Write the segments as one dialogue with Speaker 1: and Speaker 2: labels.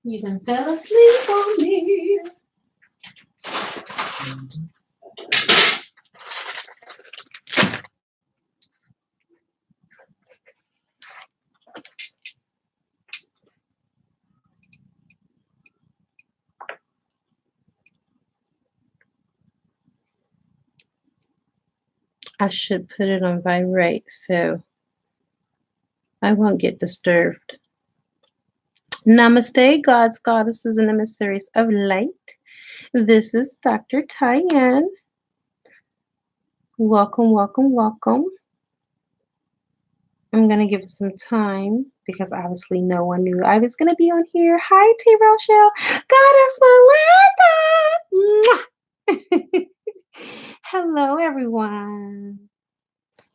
Speaker 1: You done fell asleep on me. I should put it on vibrate so I won't get disturbed. Namaste, gods, goddesses, and emissaries of light. This is Dr. Tyann. Welcome, welcome, welcome. I'm going to give it some time because obviously no one knew I was going to be on here. Hi, T. Rochelle. Goddess Melinda. Hello, everyone.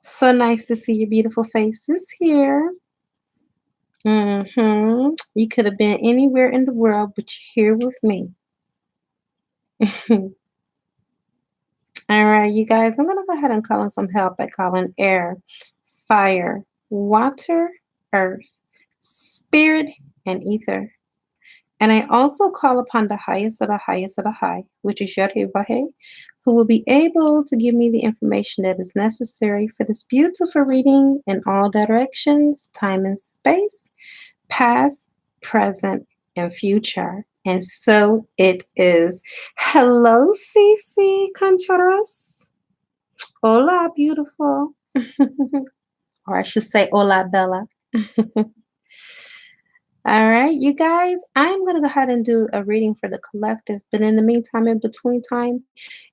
Speaker 1: So nice to see your beautiful faces here. You could have been anywhere in the world, but you're here with me. All right, you guys, I'm going to go ahead and call in some help by calling air, fire, water, earth, spirit, and ether. And I also call upon the highest of the highest of the high, which is Yod-Heh-Vah-Heh, who will be able to give me the information that is necessary for this beautiful reading in all directions, time and space, past, present, and future. And so it is. Hello, Cece Contreras. Hola, beautiful. Or I should say, hola, Bella. All right, you guys, I'm going to go ahead and do a reading for the collective. But in the meantime, in between time,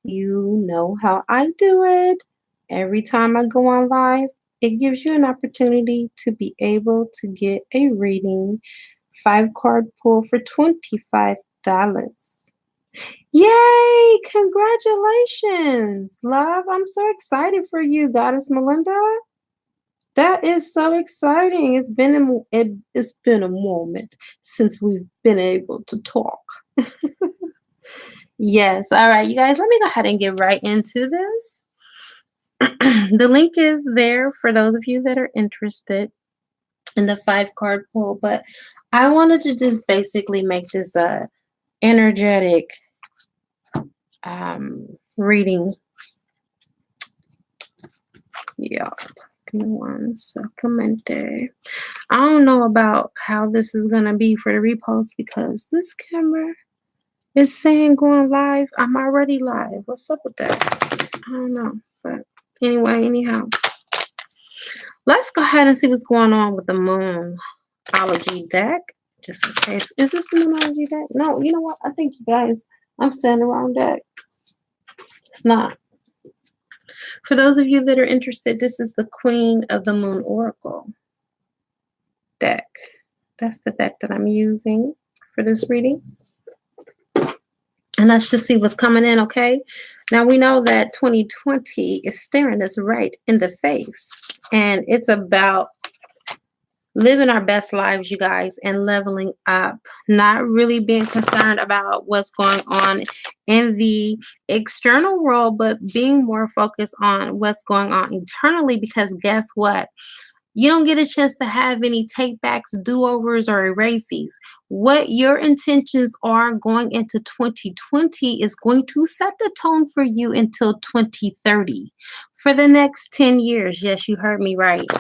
Speaker 1: you know how I do it. Every time I go on live, it gives you an opportunity to be able to get a reading, 5-card pull for $25. Yay! Congratulations, love. I'm so excited for you, Goddess Melinda. That is so exciting. It's been a moment since we've been able to talk. Yes. All right, you guys, let me go ahead and get right into this. The link is there for those of you that are interested in the 5-card pull, but I wanted to just basically make this a energetic reading. Yeah. Give me 1 second. I don't know about how this is going to be for the repost because this camera is saying going live. I'm already live. What's up with that? I don't know. But anyway, anyhow, let's go ahead and see what's going on with the Moonology deck. Just in case. Is this the Moonology deck? No, you know what? I think you guys, I'm saying the wrong deck. It's not. For those of you that are interested, this is the Queen of the Moon Oracle deck. That's the deck that I'm using for this reading. And let's just see what's coming in, okay? Now, we know that 2020 is staring us right in the face. And it's about living our best lives, you guys, and leveling up. Not really being concerned about what's going on in the external world, but being more focused on what's going on internally. Because guess what? You don't get a chance to have any take-backs, do-overs, or erases. What your intentions are going into 2020 is going to set the tone for you until 2030. For the next 10 years. Yes, you heard me right.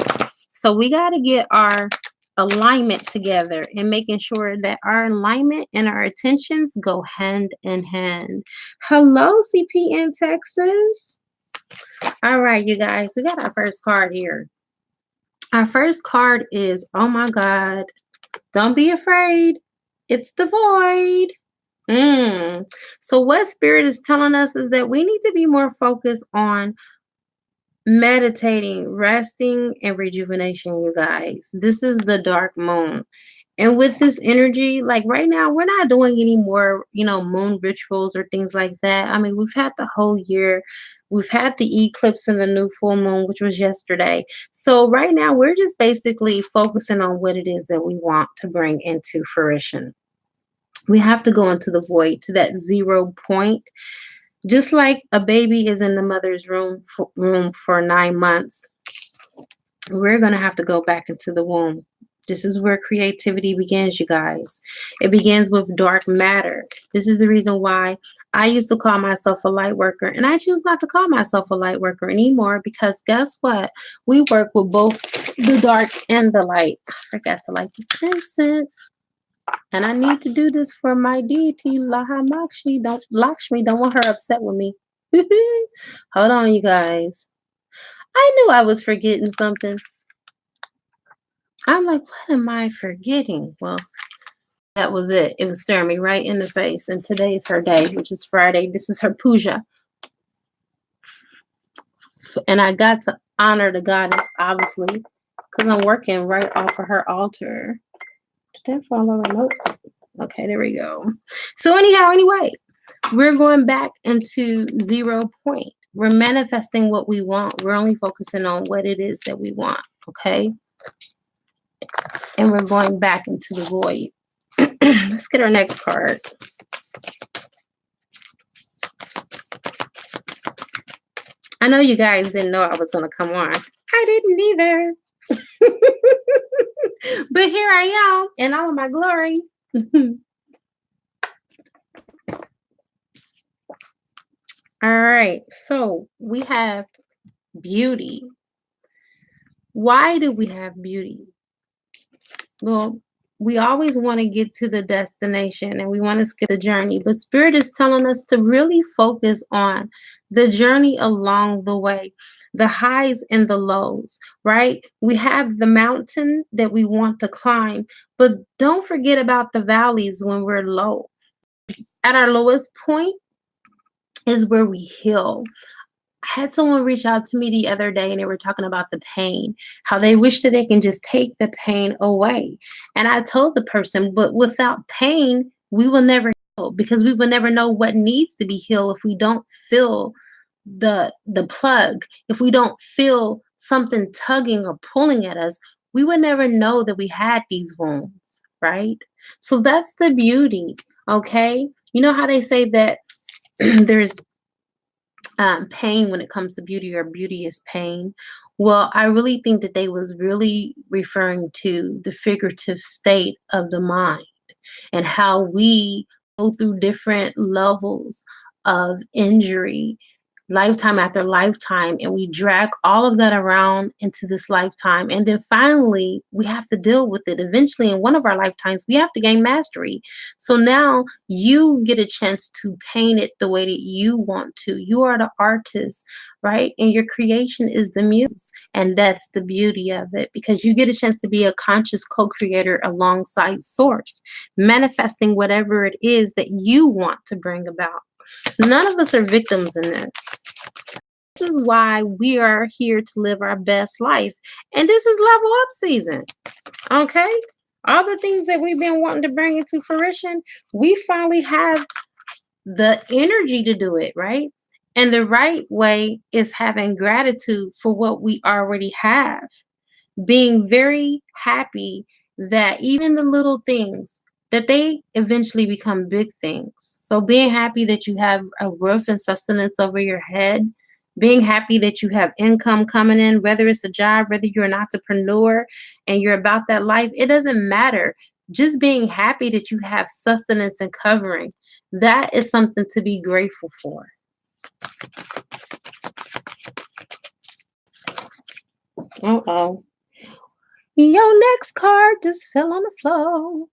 Speaker 1: So we got to get our alignment together and making sure that our alignment and our intentions go hand in hand. Hello, CP in Texas. All right, you guys, we got our first card here. Our first card is, oh my God, don't be afraid. It's the void. So what Spirit is telling us is that we need to be more focused on meditating, resting, and rejuvenation, you guys. This is the dark moon. And with this energy, like right now, we're not doing any more, moon rituals or things like that. I mean, we've had the whole year. We've had the eclipse and the new full moon, which was yesterday. So right now, we're just basically focusing on what it is that we want to bring into fruition. We have to go into the void, to that 0 point. Just like a baby is in the mother's room for 9 months, we're going to have to go back into the womb. This is where creativity begins, you guys. It begins with dark matter. This is the reason why I used to call myself a light worker, and I choose not to call myself a light worker anymore, because guess what? We work with both the dark and the light. I forgot to light this incense. And I need to do this for my deity, Lahamakshi. Lakshmi, don't want her upset with me. Hold on, you guys. I knew I was forgetting something. I'm like, what am I forgetting? Well, that was it. It was staring me right in the face. And today is her day, which is Friday. This is her puja. And I got to honor the goddess, obviously, because I'm working right off of her altar. Did that fall over? Nope. Okay, there we go. So anyway, we're going back into 0 point. We're manifesting what we want. We're only focusing on what it is that we want, okay? And we're going back into the void. Let's get our next card. I know you guys didn't know I was going to come on. I didn't either. But here I am in all of my glory. All right, so we have beauty. Why do we have beauty? Well, we always want to get to the destination and we want to skip the journey, but Spirit is telling us to really focus on the journey along the way, the highs and the lows, right? We have the mountain that we want to climb, but don't forget about the valleys when we're low. At our lowest point is where we heal. I had someone reach out to me the other day and they were talking about the pain, how they wish that they can just take the pain away. And I told the person, but without pain, we will never heal, because we will never know what needs to be healed if we don't feel the plug. If we don't feel something tugging or pulling at us, we would never know that we had these wounds, right? So that's the beauty, okay? You know how they say that there's pain when it comes to beauty, or beauty is pain. Well, I really think that they was really referring to the figurative state of the mind and how we go through different levels of injury, lifetime after lifetime, and we drag all of that around into this lifetime, and then finally we have to deal with it. Eventually in one of our lifetimes we have to gain mastery. So now you get a chance to paint it the way that you want to. You are the artist, right? And your creation is the muse, and that's the beauty of it, because you get a chance to be a conscious co-creator alongside source, manifesting whatever it is that you want to bring about. So none of us are victims in this. This is why we are here to live our best life. And this is level up season. Okay? All the things that we've been wanting to bring into fruition, we finally have the energy to do it, right? And the right way is having gratitude for what we already have. Being very happy that even the little things, that they eventually become big things. So being happy that you have a roof and sustenance over your head, being happy that you have income coming in, whether it's a job, whether you're an entrepreneur and you're about that life, it doesn't matter. Just being happy that you have sustenance and covering, that is something to be grateful for. Uh-oh. Your next card just fell on the floor.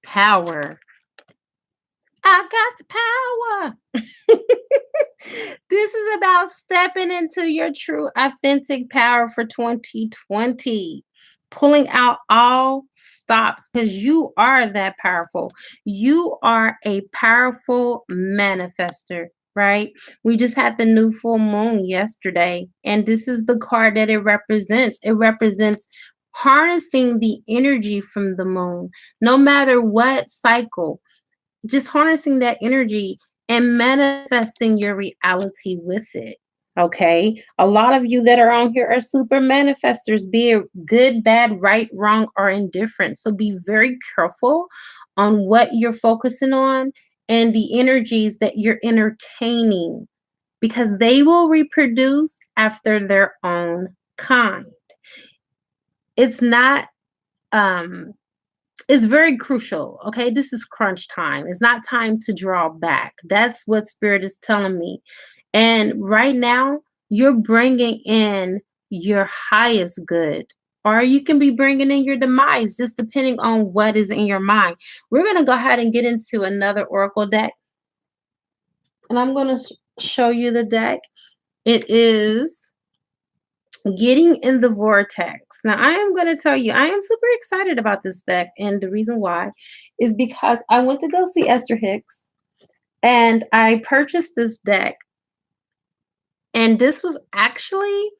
Speaker 1: Power. I got the power. This is about stepping into your true authentic power for 2020. Pulling out all stops, because you are that powerful. You are a powerful manifester, right? We just had the new full moon yesterday, and this is the card that it represents. It represents harnessing the energy from the moon, no matter what cycle, just harnessing that energy and manifesting your reality with it. Okay. A lot of you that are on here are super manifestors, be it good, bad, right, wrong, or indifferent. So be very careful on what you're focusing on and the energies that you're entertaining, because they will reproduce after their own kind. It's not, it's very crucial. Okay. This is crunch time. It's not time to draw back. That's what Spirit is telling me. And right now, you're bringing in your highest good, or you can be bringing in your demise, just depending on what is in your mind. We're going to go ahead and get into another oracle deck, and I'm going to show you the deck. It is Getting in the Vortex. Now, I am going to tell you, I am super excited about this deck. And the reason why is because I went to go see Esther Hicks and I purchased this deck. And this was actually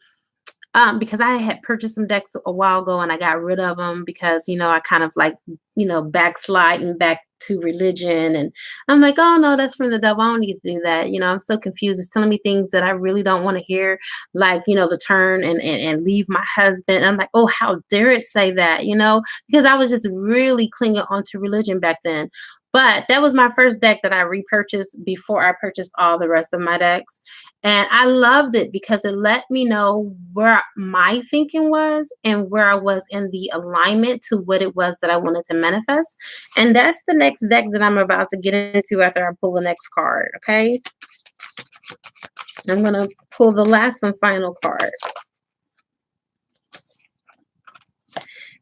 Speaker 1: because I had purchased some decks a while ago and I got rid of them because, I kind of like, backsliding back to religion. And I'm like, oh no, that's from the devil. I don't need to do that. I'm so confused. It's telling me things that I really don't want to hear, like, the turn and leave my husband. I'm like, oh, how dare it say that, because I was just really clinging onto religion back then. But that was my first deck that I repurchased before I purchased all the rest of my decks. And I loved it because it let me know where my thinking was and where I was in the alignment to what it was that I wanted to manifest. And that's the next deck that I'm about to get into after I pull the next card. Okay. I'm going to pull the last and final card.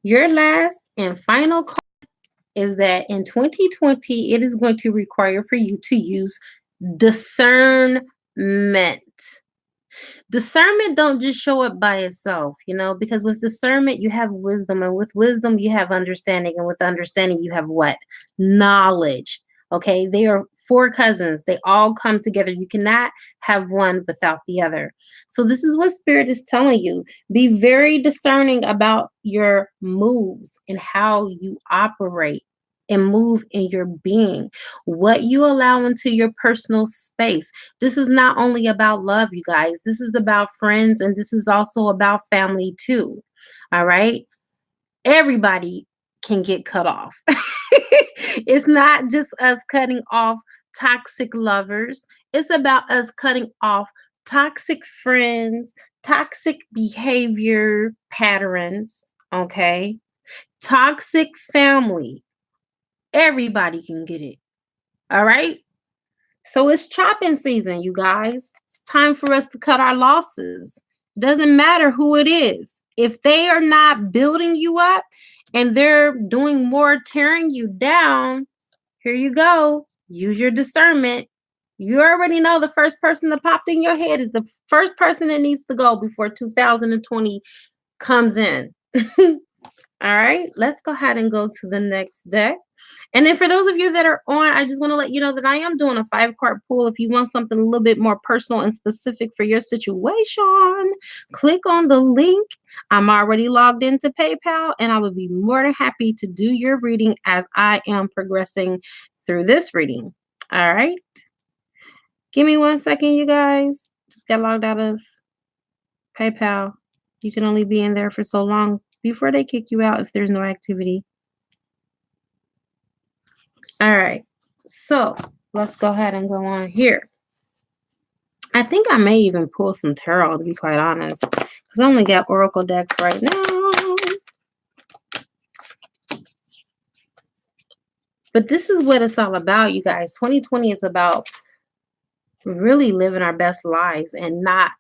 Speaker 1: Your last and final card is that in 2020, it is going to require for you to use discernment. Discernment don't just show up by itself, because with discernment, you have wisdom, and with wisdom, you have understanding, and with understanding, you have what? Knowledge. Okay. They are four cousins. They all come together. You cannot have one without the other. So this is what Spirit is telling you. Be very discerning about your moves and how you operate and move in your being, what you allow into your personal space. This is not only about love, you guys. This is about friends, and this is also about family too. All right. Everybody can get cut off. It's not just us cutting off toxic lovers. It's about us cutting off toxic friends, toxic behavior patterns. Okay. Toxic family. Everybody can get it. All right. So it's chopping season, you guys. It's time for us to cut our losses. Doesn't matter who it is. If they are not building you up and they're doing more tearing you down, here you go. Use your discernment. You already know the first person that popped in your head is the first person that needs to go before 2020 comes in. All right, let's go ahead and go to the next deck. And then for those of you that are on, I just want to let you know that I am doing a 5-card pool. If you want something a little bit more personal and specific for your situation, click on the link. I'm already logged into PayPal, and I would be more than happy to do your reading as I am progressing through this reading. All right. Give me 1 second, you guys. Just got logged out of PayPal. You can only be in there for so long before they kick you out if there's no activity. All right, so let's go ahead and go on here. I think I may even pull some tarot, to be quite honest, because I only got oracle decks right now. But this is what it's all about, you guys. 2020 is about really living our best lives and not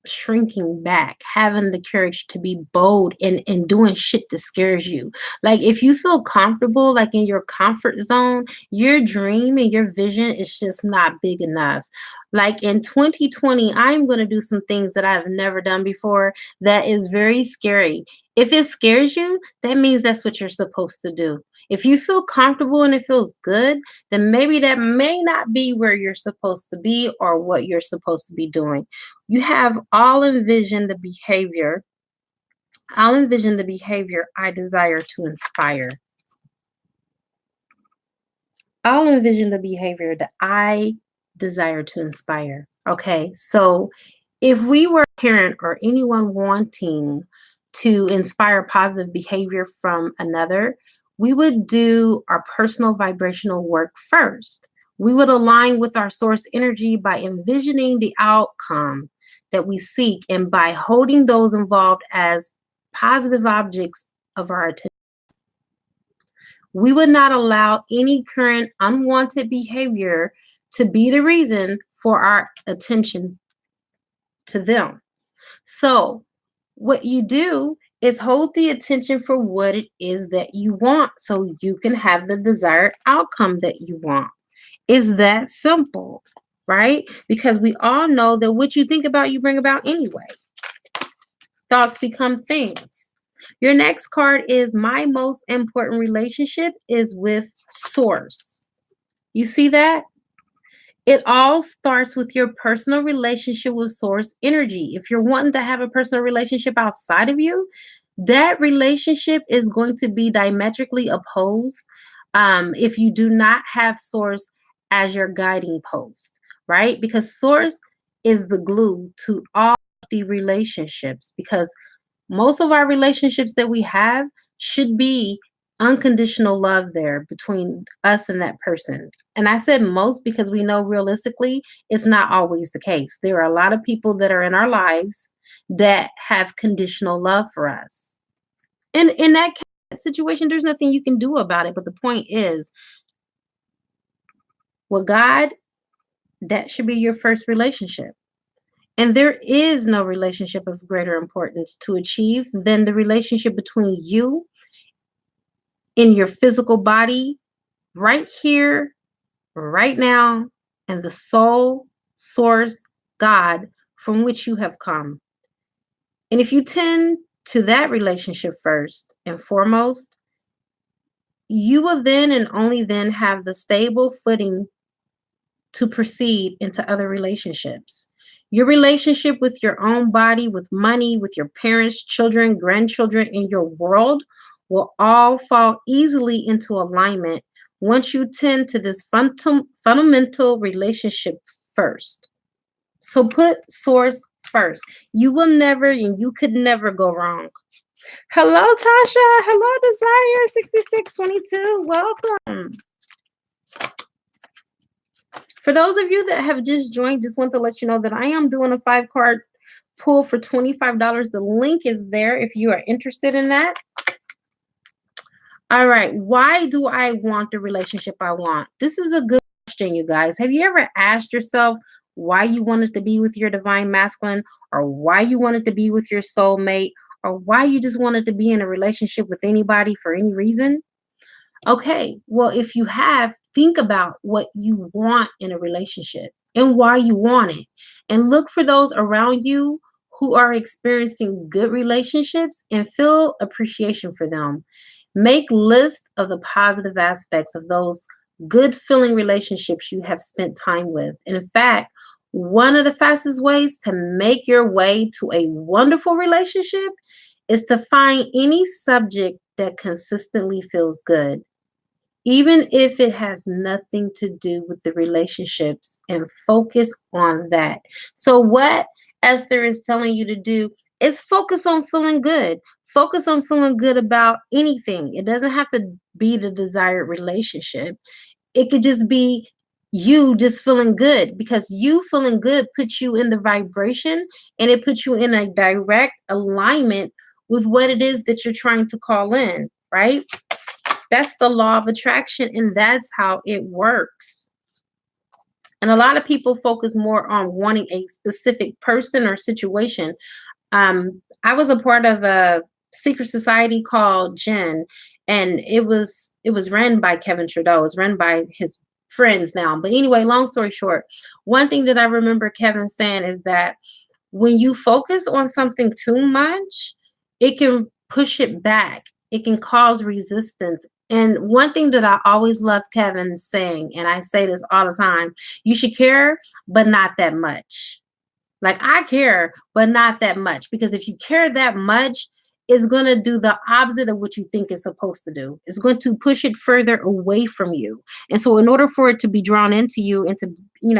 Speaker 1: shrinking back, having the courage to be bold and doing shit that scares you. Like, if you feel comfortable, like in your comfort zone, your dream and your vision is just not big enough. Like in 2020, I'm going to do some things that I've never done before that is very scary. If it scares you, that means that's what you're supposed to do. If you feel comfortable and it feels good, then maybe that may not be where you're supposed to be or what you're supposed to be doing. You have all envisioned the behavior. I'll envision the behavior I desire to inspire. I'll envision the behavior that I desire to inspire. Okay, so if we were a parent or anyone wanting to inspire positive behavior from another, we would do our personal vibrational work first. We would align with our source energy by envisioning the outcome that we seek and by holding those involved as positive objects of our attention. We would not allow any current unwanted behavior to be the reason for our attention to them. So, what you do is hold the attention for what it is that you want so you can have the desired outcome that you want. It's that simple, right? Because we all know that what you think about, you bring about anyway. Thoughts become things. Your next card is my most important relationship is with Source. You see that? It all starts with your personal relationship with source energy. If you're wanting to have a personal relationship outside of you, that relationship is going to be diametrically opposed if you do not have source as your guiding post, right? Because source is the glue to all the relationships, because most of our relationships that we have should be unconditional love there between us and that person. And I said most because we know realistically it's not always the case. There are a lot of people that are in our lives that have conditional love for us. And in that situation, there's nothing you can do about it. But the point is, with God, that should be your first relationship. And there is no relationship of greater importance to achieve than the relationship between you in your physical body, right here, right now, and the soul, source, God from which you have come. And if you tend to that relationship first and foremost, you will then and only then have the stable footing to proceed into other relationships. Your relationship with your own body, with money, with your parents, children, grandchildren, and your world will all fall easily into alignment once you tend to this fundamental relationship first. So put source first. You will never and you could never go wrong. Hello, Tasha. Hello, Desire 6622. Welcome. For those of you that have just joined, just want to let you know that I am doing a 5-card pull for $25. The link is there if you are interested in that. All right. Why do I want the relationship I want? This is a good question, you guys. Have you ever asked yourself why you wanted to be with your divine masculine, or why you wanted to be with your soulmate, or why you just wanted to be in a relationship with anybody for any reason? Okay, well, if you have, think about what you want in a relationship and why you want it. And look for those around you who are experiencing good relationships and feel appreciation for them. Make lists of the positive aspects of those good feeling relationships you have spent time with. And in fact, one of the fastest ways to make your way to a wonderful relationship is to find any subject that consistently feels good, even if it has nothing to do with the relationships, and focus on that. So what Esther is telling you to do is focus on feeling good. Focus on feeling good about anything. It doesn't have to be the desired relationship. It could just be you just feeling good, because you feeling good puts you in the vibration and it puts you in a direct alignment with what it is that you're trying to call in, right? That's the law of attraction, and that's how it works. And a lot of people focus more on wanting a specific person or situation. I was a part of a secret society called Jen, and it was run by Kevin Trudeau. It's run by his friends now. But anyway, long story short, one thing that I remember Kevin saying is that when you focus on something too much, it can push it back. It can cause resistance. And one thing that I always love Kevin saying, and I say this all the time, you should care, but not that much. Like, I care, but not that much. Because if you care that much, it's going to do the opposite of what you think it's supposed to do. It's going to push it further away from you. And so in order for it to be drawn into you and to,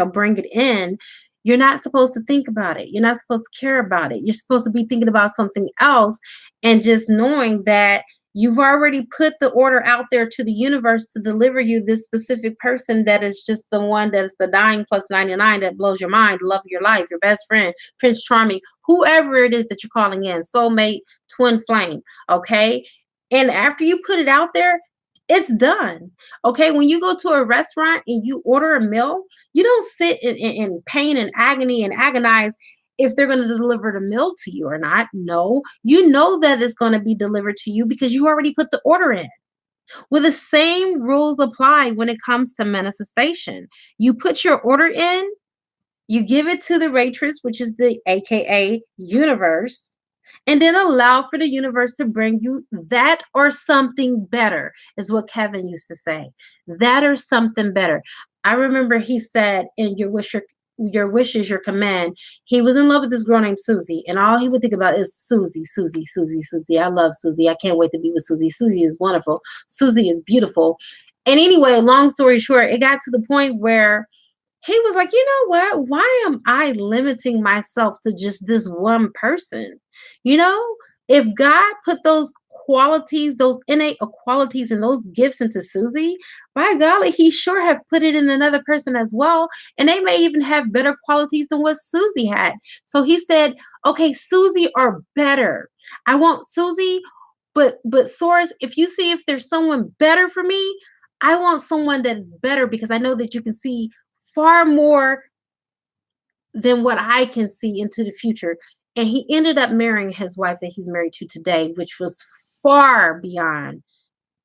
Speaker 1: bring it in, you're not supposed to think about it. You're not supposed to care about it. You're supposed to be thinking about something else, and just knowing that You've already put the order out there to the universe to deliver you this specific person that is just the one that is the dying plus 99 that blows your mind, love of your life, your best friend, Prince Charming, whoever it is that you're calling in, soulmate, twin flame. Okay. And after you put it out there, it's done. Okay. When you go to a restaurant and you order a meal, you don't sit in pain and agony and agonize if they're going to deliver the meal to you or not. No, you know that it's going to be delivered to you because you already put the order in. Well, the same rules apply when it comes to manifestation. You put your order in, you give it to the waitress, which is the AKA universe, and then allow for the universe to bring you that or something better, is what Kevin used to say. That or something better. I remember he said, in your wish is your command. He was in love with this girl named Susie, and all he would think about is Susie, Susie, Susie, Susie. I love Susie. I can't wait to be with Susie. Susie is wonderful. Susie is beautiful. And anyway, long story short, it got to the point where he was like, you know what? Why am I limiting myself to just this one person? You know, if God put those qualities, those innate qualities and those gifts into Susie, by golly, he sure have put it in another person as well. And they may even have better qualities than what Susie had. So he said, okay, Susie are better. I want Susie, but Source, if you see if there's someone better for me, I want someone that is better because I know that you can see far more than what I can see into the future. And he ended up marrying his wife that he's married to today, which was far beyond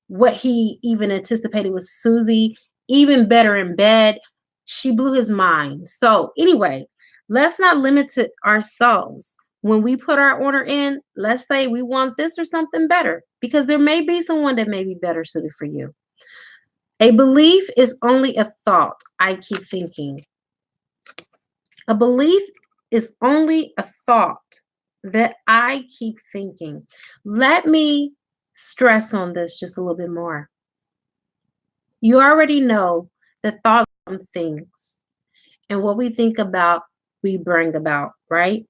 Speaker 1: what he even anticipated with Susie, even better in bed. She blew his mind. So anyway, let's not limit ourselves. When we put our order in, let's say we want this or something better, because there may be someone that may be better suited for you. A belief is only a thought I keep thinking. A belief is only a thought that I keep thinking. Let me stress on this just a little bit more. You already know that thoughts become things, and what we think about, we bring about, right?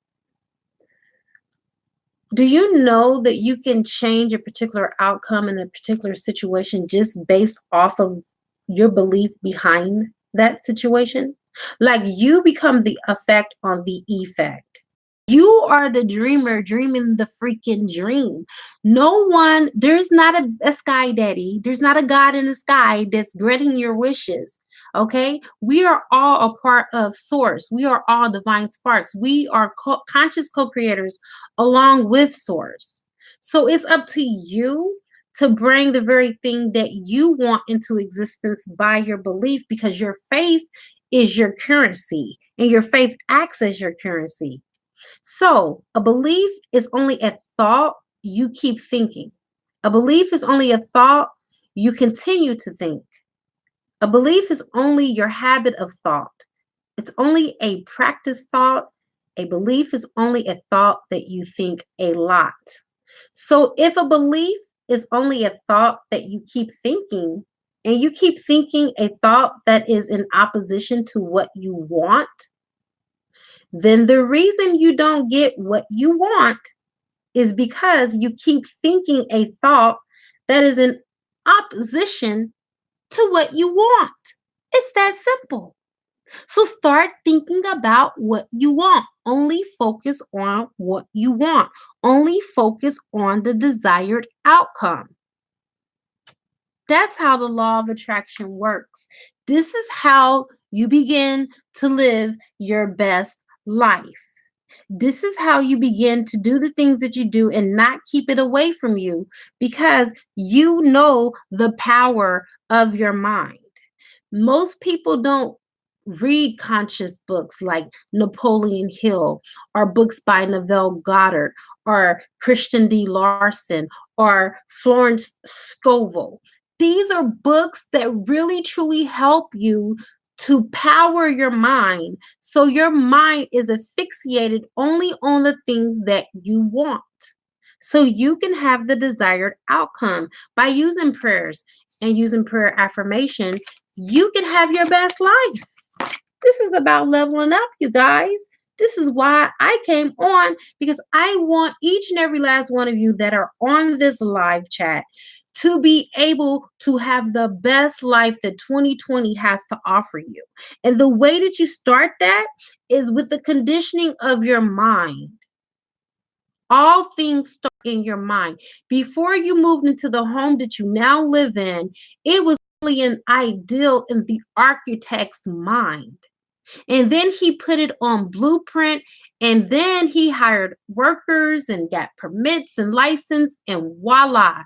Speaker 1: Do you know that you can change a particular outcome in a particular situation just based off of your belief behind that situation? Like, you become the effect on the effect. You are the dreamer dreaming the freaking dream. No one, there's not a sky daddy. There's not a God in the sky that's granting your wishes. Okay. We are all a part of source. We are all divine sparks. We are conscious co-creators along with source. So it's up to you to bring the very thing that you want into existence by your belief, because your faith is your currency and your faith acts as your currency. So a belief is only a thought you keep thinking. A belief is only a thought you continue to think. A belief is only your habit of thought. It's only a practice thought. A belief is only a thought that you think a lot. So if a belief is only a thought that you keep thinking, and you keep thinking a thought that is in opposition to what you want, then the reason you don't get what you want is because you keep thinking a thought that is in opposition to what you want. It's that simple. So start thinking about what you want. Only focus on what you want. Only focus on the desired outcome. That's how the law of attraction works. This is how you begin to live your best life. This is how you begin to do the things that you do and not keep it away from you, because you know the power of your mind. Most people don't read conscious books like Napoleon Hill, or books by Neville Goddard, or Christian D. Larson, or Florence Scovel. These are books that really truly help you to power your mind, so your mind is asphyxiated only on the things that you want, so you can have the desired outcome. By using prayers and using prayer affirmation, you can have your best life. This is about leveling up, you guys. This is why I came on, because I want each and every last one of you that are on this live chat to be able to have the best life that 2020 has to offer you. And the way that you start that is with the conditioning of your mind. All things start in your mind. Before you moved into the home that you now live in, it was only an ideal in the architect's mind. And then he put it on blueprint, and then he hired workers and got permits and license, and voila,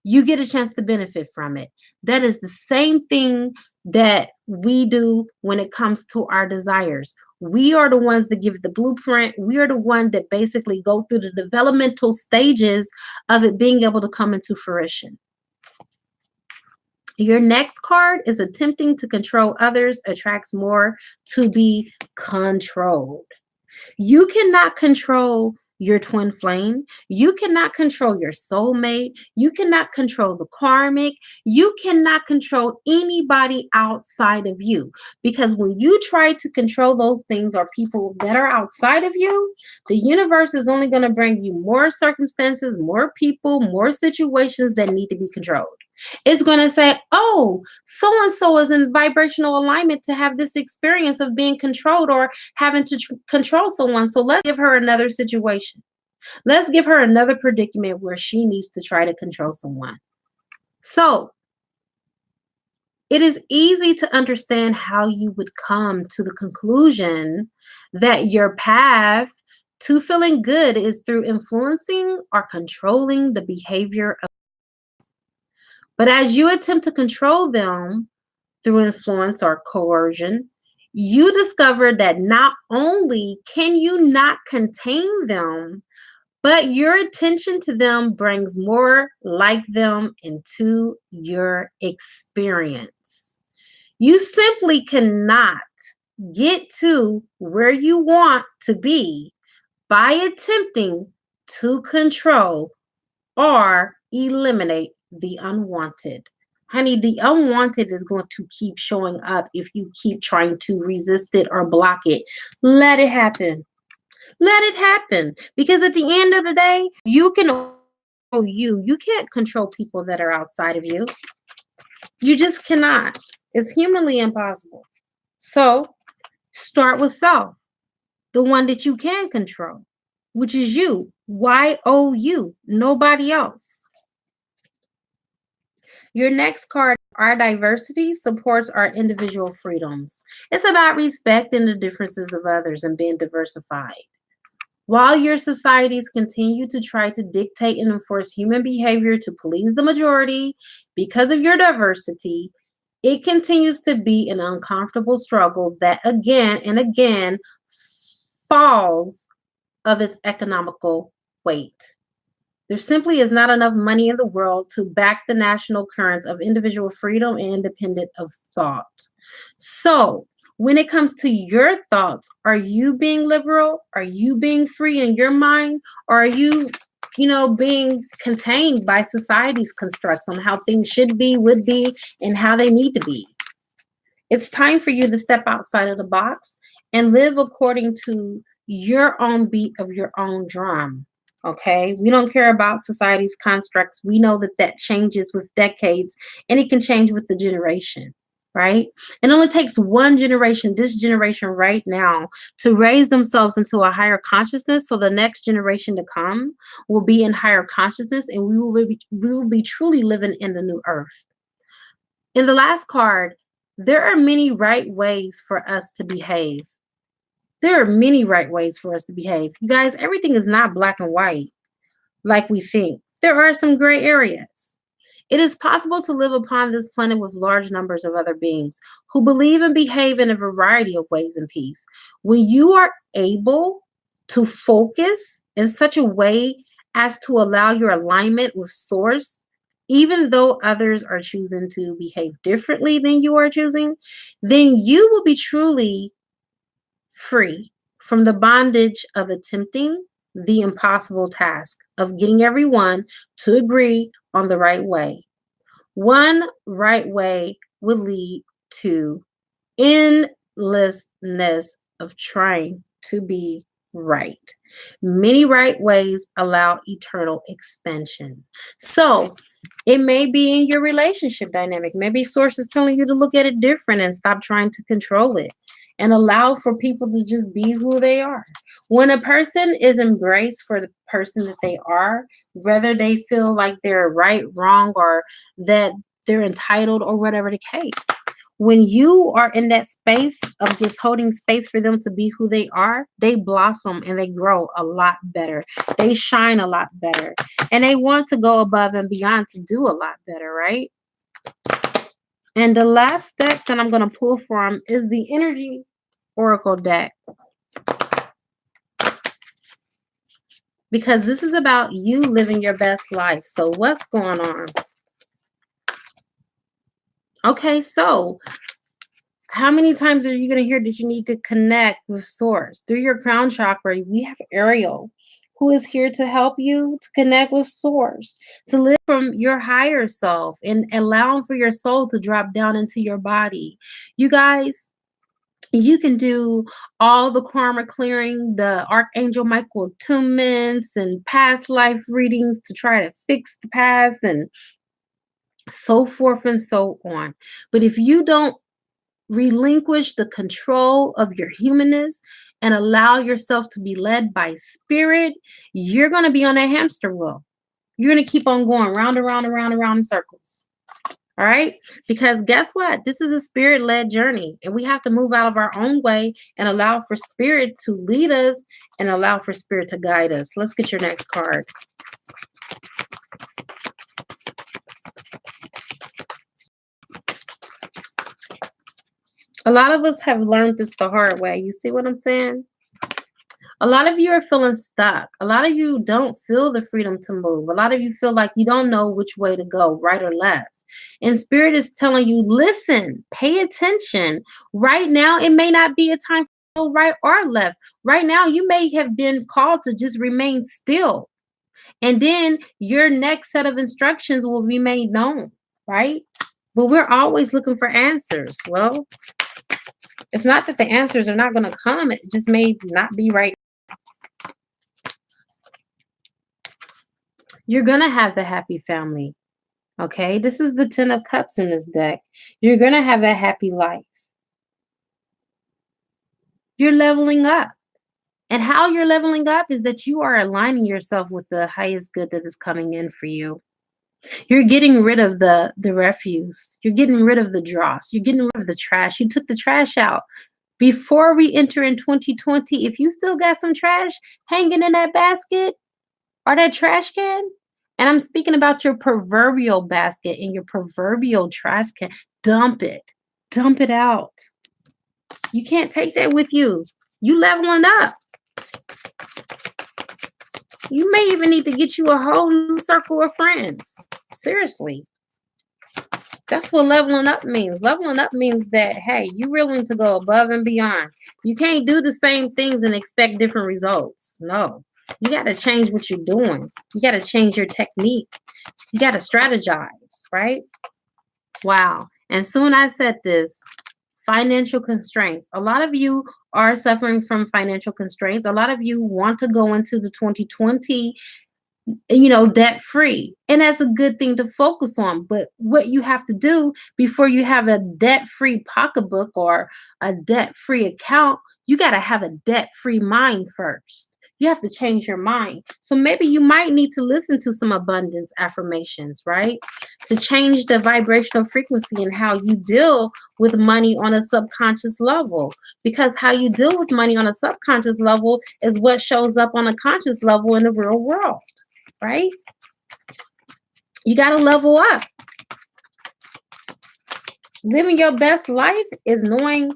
Speaker 1: you get a chance to benefit from it. That is the same thing that we do when it comes to our desires. We are the ones that give the blueprint. We are the ones that basically go through the developmental stages of it being able to come into fruition. Your next card is attempting to control others attracts more to be controlled. You cannot control your twin flame. You cannot control your soulmate. You cannot control the karmic. You cannot control anybody outside of you. Because when you try to control those things or people that are outside of you, the universe is only going to bring you more circumstances, more people, more situations that need to be controlled. It's going to say, oh, so-and-so is in vibrational alignment to have this experience of being controlled or having to control someone. So let's give her another situation. Let's give her another predicament where she needs to try to control someone. So it is easy to understand how you would come to the conclusion that your path to feeling good is through influencing or controlling the behavior of. But as you attempt to control them through influence or coercion, you discover that not only can you not contain them, but your attention to them brings more like them into your experience. You simply cannot get to where you want to be by attempting to control or eliminate the unwanted. Honey, the unwanted is going to keep showing up if you keep trying to resist it or block it. Let it happen. Let it happen. Because at the end of the day, you can control you. You can't control people that are outside of you. You just cannot. It's humanly impossible. So start with self, the one that you can control, which is you. YOU, nobody else. Your next card, our diversity supports our individual freedoms. It's about respecting the differences of others and being diversified. While your societies continue to try to dictate and enforce human behavior to please the majority because of your diversity, it continues to be an uncomfortable struggle that again and again falls of its economical weight. There simply is not enough money in the world to back the national currents of individual freedom and independent of thought. So, when it comes to your thoughts, are you being liberal? Are you being free in your mind? Or are you, being contained by society's constructs on how things should be, would be, and how they need to be? It's time for you to step outside of the box and live according to your own beat of your own drum. Okay, we don't care about society's constructs. We know that changes with decades, and it can change with the generation, right? It only takes one generation, this generation right now, to raise themselves into a higher consciousness, so the next generation to come will be in higher consciousness, and we will be truly living in the new earth. In the last card, there are many right ways for us to behave. There are many right ways for us to behave. You guys, everything is not black and white like we think. There are some gray areas. It is possible to live upon this planet with large numbers of other beings who believe and behave in a variety of ways in peace. When you are able to focus in such a way as to allow your alignment with source, even though others are choosing to behave differently than you are choosing, then you will be truly free from the bondage of attempting the impossible task of getting everyone to agree on the right way. One right way will lead to endlessness of trying to be right. Many right ways allow eternal expansion. So it may be in your relationship dynamic. Maybe source is telling you to look at it different and stop trying to control it and allow for people to just be who they are. When a person is embraced for the person that they are, whether they feel like they're right, wrong, or that they're entitled or whatever the case, when you are in that space of just holding space for them to be who they are, they blossom and they grow a lot better. They shine a lot better. And they want to go above and beyond to do a lot better, right? And the last deck that I'm going to pull from is the Energy Oracle deck. Because this is about you living your best life. So what's going on? Okay, so how many times are you going to hear that you need to connect with Source? Through your crown chakra, we have Ariel, who is here to help you to connect with Source, to live from your higher self and allowing for your soul to drop down into your body. You guys, you can do all the karma clearing, the Archangel Michael Attunements and past life readings to try to fix the past and so forth and so on. But if you don't relinquish the control of your humanness and allow yourself to be led by spirit, you're going to be on a hamster wheel. You're going to keep on going round and round and round and round in circles. All right? Because guess what? This is a spirit-led journey, and we have to move out of our own way and allow for spirit to lead us and allow for spirit to guide us. Let's get your next card. A lot of us have learned this the hard way. You see what I'm saying? A lot of you are feeling stuck. A lot of you don't feel the freedom to move. A lot of you feel like you don't know which way to go, right or left. And Spirit is telling you, listen, pay attention. Right now, it may not be a time to go right or left. Right now, you may have been called to just remain still. And then your next set of instructions will be made known, right? But we're always looking for answers. Well, it's not that the answers are not going to come. It just may not be right. You're going to have the happy family. Okay. This is the 10 of Cups in this deck. You're going to have that happy life. You're leveling up. And how you're leveling up is that you are aligning yourself with the highest good that is coming in for you. You're getting rid of the refuse. You're getting rid of the dross. You're getting rid of the trash. You took the trash out. Before we enter in 2020, if you still got some trash hanging in that basket or that trash can, and I'm speaking about your proverbial basket and your proverbial trash can, dump it. Dump it out. You can't take that with you. You leveling up. You may even need to get you a whole new circle of friends. Seriously. That's what leveling up means. Leveling up means that, hey, you're willing to go above and beyond. You can't do the same things and expect different results. No. You got to change what you're doing. You got to change your technique. You got to strategize, right? Wow. And soon I said this, financial constraints. A lot of you are suffering from financial constraints. A lot of you want to go into the 2020 debt free. And that's a good thing to focus on. But what you have to do before you have a debt free pocketbook or a debt free account, you got to have a debt free mind first. You have to change your mind. So maybe you might need to listen to some abundance affirmations, right? To change the vibrational frequency and how you deal with money on a subconscious level. Because how you deal with money on a subconscious level is what shows up on a conscious level in the real world. Right? You got to level up. Living your best life is knowing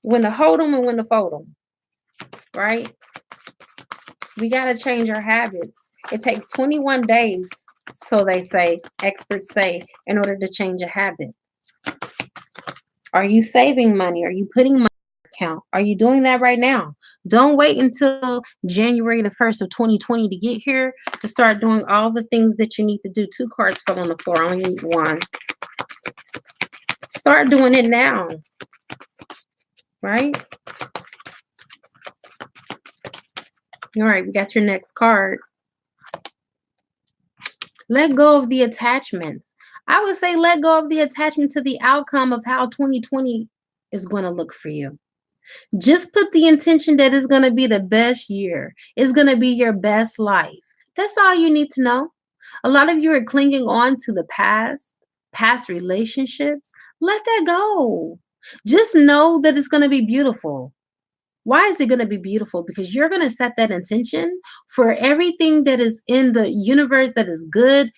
Speaker 1: when to hold them and when to fold them. Right? We got to change our habits. It takes 21 days, so they say, experts say, in order to change a habit. Are you saving money? Are you putting money in your account? Are you doing that right now? Don't wait until January the 1st of 2020 to get here to start doing all the things that you need to do. 2 cards fell on the floor. I only need 1. Start doing it now. Right? All right, we got your next card. Let go of the attachments. I would say let go of the attachment to the outcome of how 2020 is going to look for you. Just put the intention that it's going to be the best year. It's going to be your best life. That's all you need to know. A lot of you are clinging on to the past relationships. Let that go. Just know that it's going to be beautiful. Why is it going to be beautiful? Because you're going to set that intention for everything that is in the universe that is good.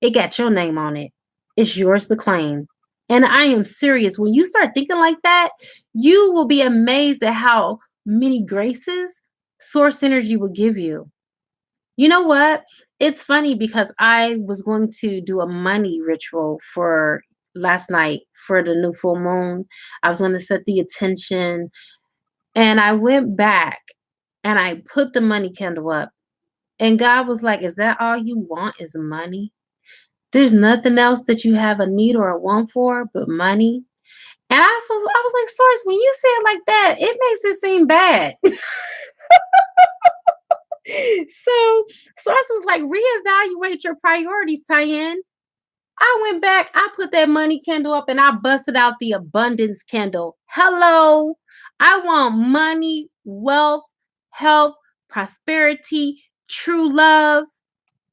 Speaker 1: It got your name on it. It's yours to claim. And I am serious. When you start thinking like that, you will be amazed at how many graces source energy will give you. You know what? It's funny because I was going to do a money ritual for last night for the new full moon. I was going to set the intention, and I went back and I put the money candle up. And God was like, is that all you want is money? There's nothing else that you have a need or a want for but money. And I was like, Source, when you say it like that, it makes it seem bad. So Source was like, reevaluate your priorities, Tyann. I went back, I put that money candle up, and I busted out the abundance candle. Hello. I want money, wealth, health, prosperity, true love,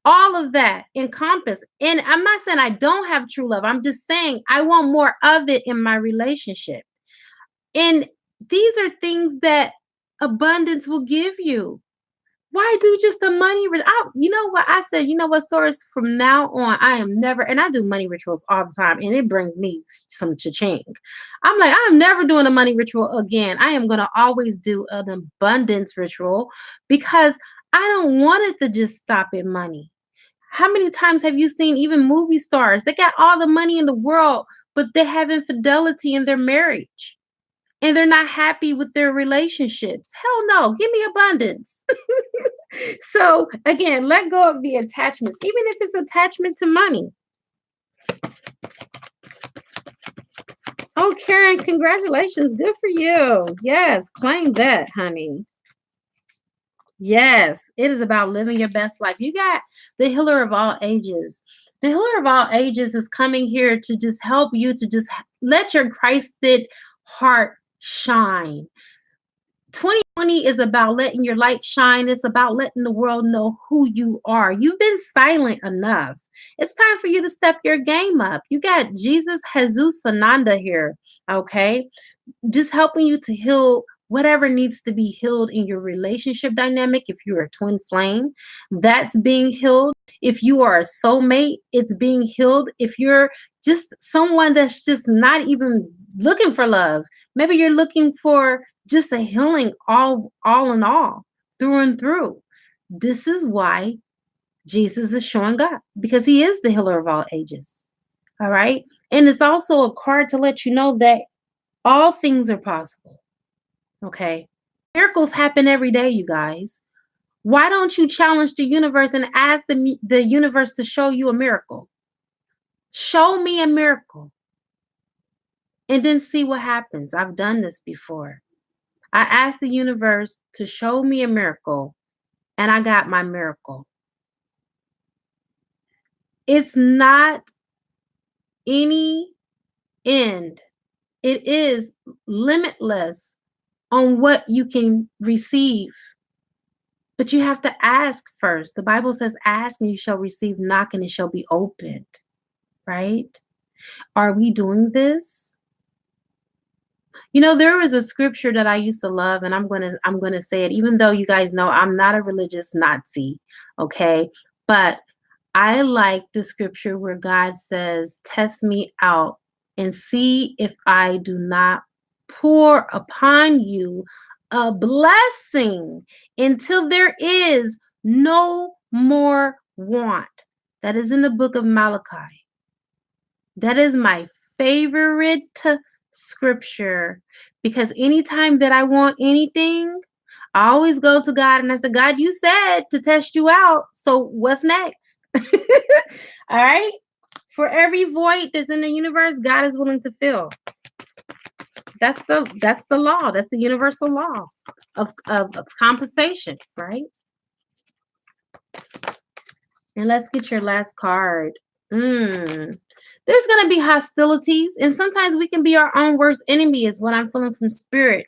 Speaker 1: all of that encompassed. And I'm not saying I don't have true love. I'm just saying I want more of it in my relationship. And these are things that abundance will give you. Why do just the money? You know what I said? You know what, Source? From now on, I am never, and I do money rituals all the time, and it brings me some cha-ching. I'm like, I'm never doing a money ritual again. I am going to always do an abundance ritual because I don't want it to just stop at money. How many times have you seen even movie stars? They got all the money in the world, but they have infidelity in their marriage and they're not happy with their relationships. Hell no, give me abundance. So again, let go of the attachments, even if it's attachment to money. Oh, Karen, congratulations. Good for you. Yes, claim that, honey. Yes, it is about living your best life. You got the healer of all ages. The healer of all ages is coming here to just help you to just let your Christed heart shine. 2020 is about letting your light shine. It's about letting the world know who you are. You've been silent enough. It's time for you to step your game up. You got Jesus, Jesus, Sananda here, okay? Just helping you to heal whatever needs to be healed in your relationship dynamic. If you're a twin flame, that's being healed. If you are a soulmate, it's being healed. If you're just someone that's just not even looking for love, maybe you're looking for just a healing all in all, through and through. This is why Jesus is showing up, because he is the healer of all ages. All right. And it's also a card to let you know that all things are possible. Okay. Miracles happen every day, you guys. Why don't you challenge the universe and ask the universe to show you a miracle? Show me a miracle. And then see what happens. I've done this before. I asked the universe to show me a miracle, and I got my miracle. It's not any end. It is limitless on what you can receive. But you have to ask first. The Bible says, ask and you shall receive, knock and it shall be opened. Right? Are we doing this? You know, there was a scripture that I used to love, and I'm gonna say it, even though you guys know I'm not a religious Nazi, okay? But I like the scripture where God says, test me out and see if I do not pour upon you a blessing until there is no more want. That is in the book of Malachi. That is my favorite scripture, because anytime that I want anything, I always go to God and I say, God, you said to test you out. So what's next? All right. For every void that's in the universe, God is willing to fill. That's the law. That's the universal law of compensation, right? And let's get your last card. There's going to be hostilities, and sometimes we can be our own worst enemy, is what I'm feeling from spirit.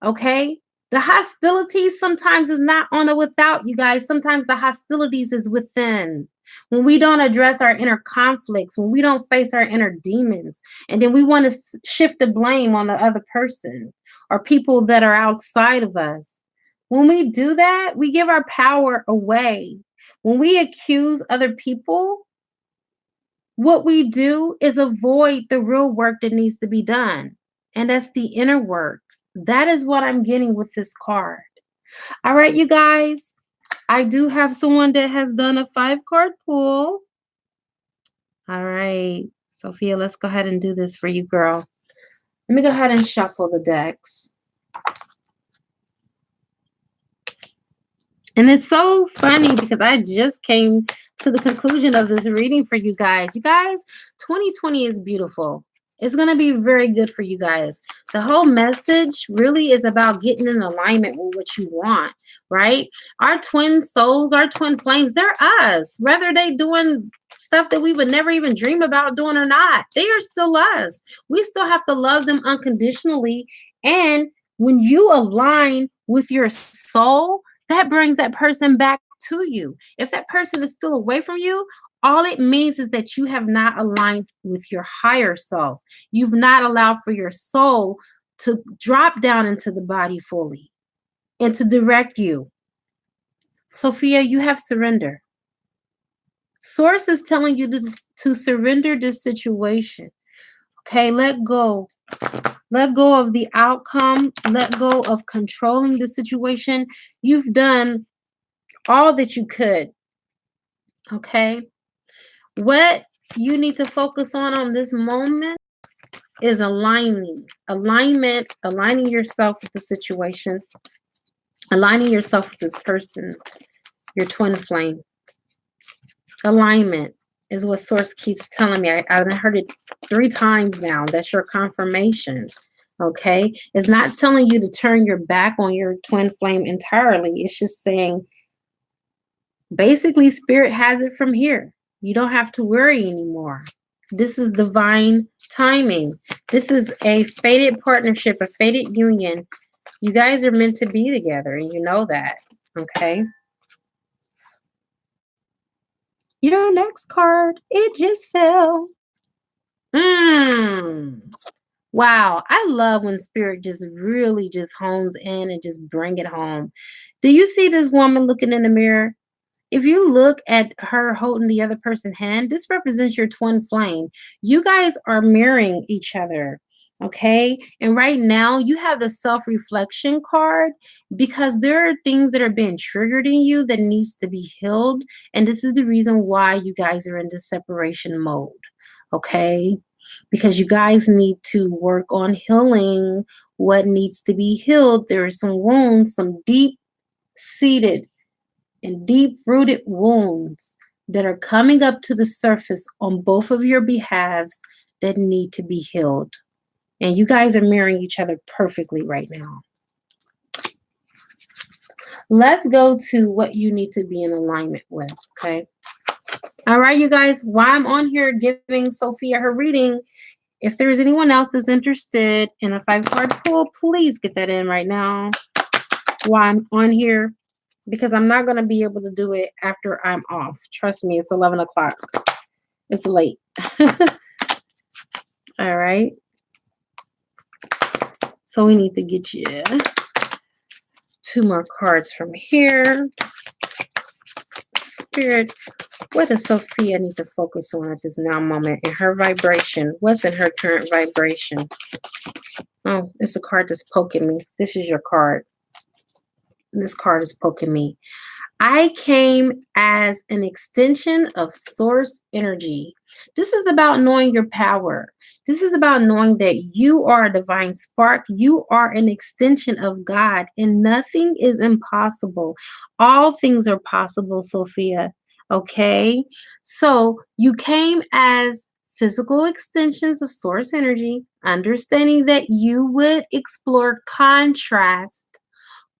Speaker 1: Okay? The hostilities sometimes is not on or without, you guys. Sometimes the hostilities is within. When we don't address our inner conflicts, when we don't face our inner demons, and then we want to shift the blame on the other person or people that are outside of us. When we do that, we give our power away. When we accuse other people, what we do is avoid the real work that needs to be done. And that's the inner work. That is what I'm getting with this card. All right, you guys. I do have someone that has done a 5-card pull. All right, Sophia, let's go ahead and do this for you, girl. Let me go ahead and shuffle the decks. And it's so funny because I just came to the conclusion of this reading for you guys. You guys, 2020 is beautiful. It's going to be very good for you guys. The whole message really is about getting in alignment with what you want, right? Our twin souls, our twin flames, they're us. Whether they doing stuff that we would never even dream about doing or not, they are still us. We still have to love them unconditionally. And when you align with your soul, that brings that person back to you. If that person is still away from you, all it means is that you have not aligned with your higher self. You've not allowed for your soul to drop down into the body fully and to direct you. Sophia, you have surrender. Source is telling you to surrender this situation. Okay, let go. Let go of the outcome. Let go of controlling the situation. You've done all that you could. Okay. What you need to focus on this moment is alignment, aligning yourself with the situation, aligning yourself with this person, your twin flame. Alignment is what Source keeps telling me. I've heard it 3 times now. That's your confirmation. Okay. It's not telling you to turn your back on your twin flame entirely. It's just saying, basically, spirit has it from here. You don't have to worry anymore. This is divine timing. This is a fated partnership, a fated union. You guys are meant to be together, and you know that. Okay. Your next card, it just fell. Wow. I love when spirit just really just hones in and just bring it home. Do you see this woman looking in the mirror? If you look at her holding the other person's hand, this represents your twin flame. You guys are mirroring each other, okay? And right now, you have the self-reflection card because there are things that are being triggered in you that needs to be healed. And this is the reason why you guys are in this separation mode, okay? Because you guys need to work on healing what needs to be healed. There are some wounds, some deep-seated and deep-rooted wounds that are coming up to the surface on both of your behalves that need to be healed. And you guys are mirroring each other perfectly right now. Let's go to what you need to be in alignment with, okay? All right, you guys, while I'm on here giving Sophia her reading, if there's anyone else that's interested in a 5-card pull, please get that in right now while I'm on here, because I'm not going to be able to do it after I'm off. Trust me, it's 11 o'clock. It's late. All right. So we need to get you 2 more cards from here. Spirit, what does Sophia need to focus on at this now moment in her vibration? What's in her current vibration? Oh, it's a card that's poking me. This is your card. This card is poking me. I came as an extension of source energy. This is about knowing your power. This is about knowing that you are a divine spark. You are an extension of God, and nothing is impossible. All things are possible, Sophia. Okay? So you came as physical extensions of source energy, understanding that you would explore contrast,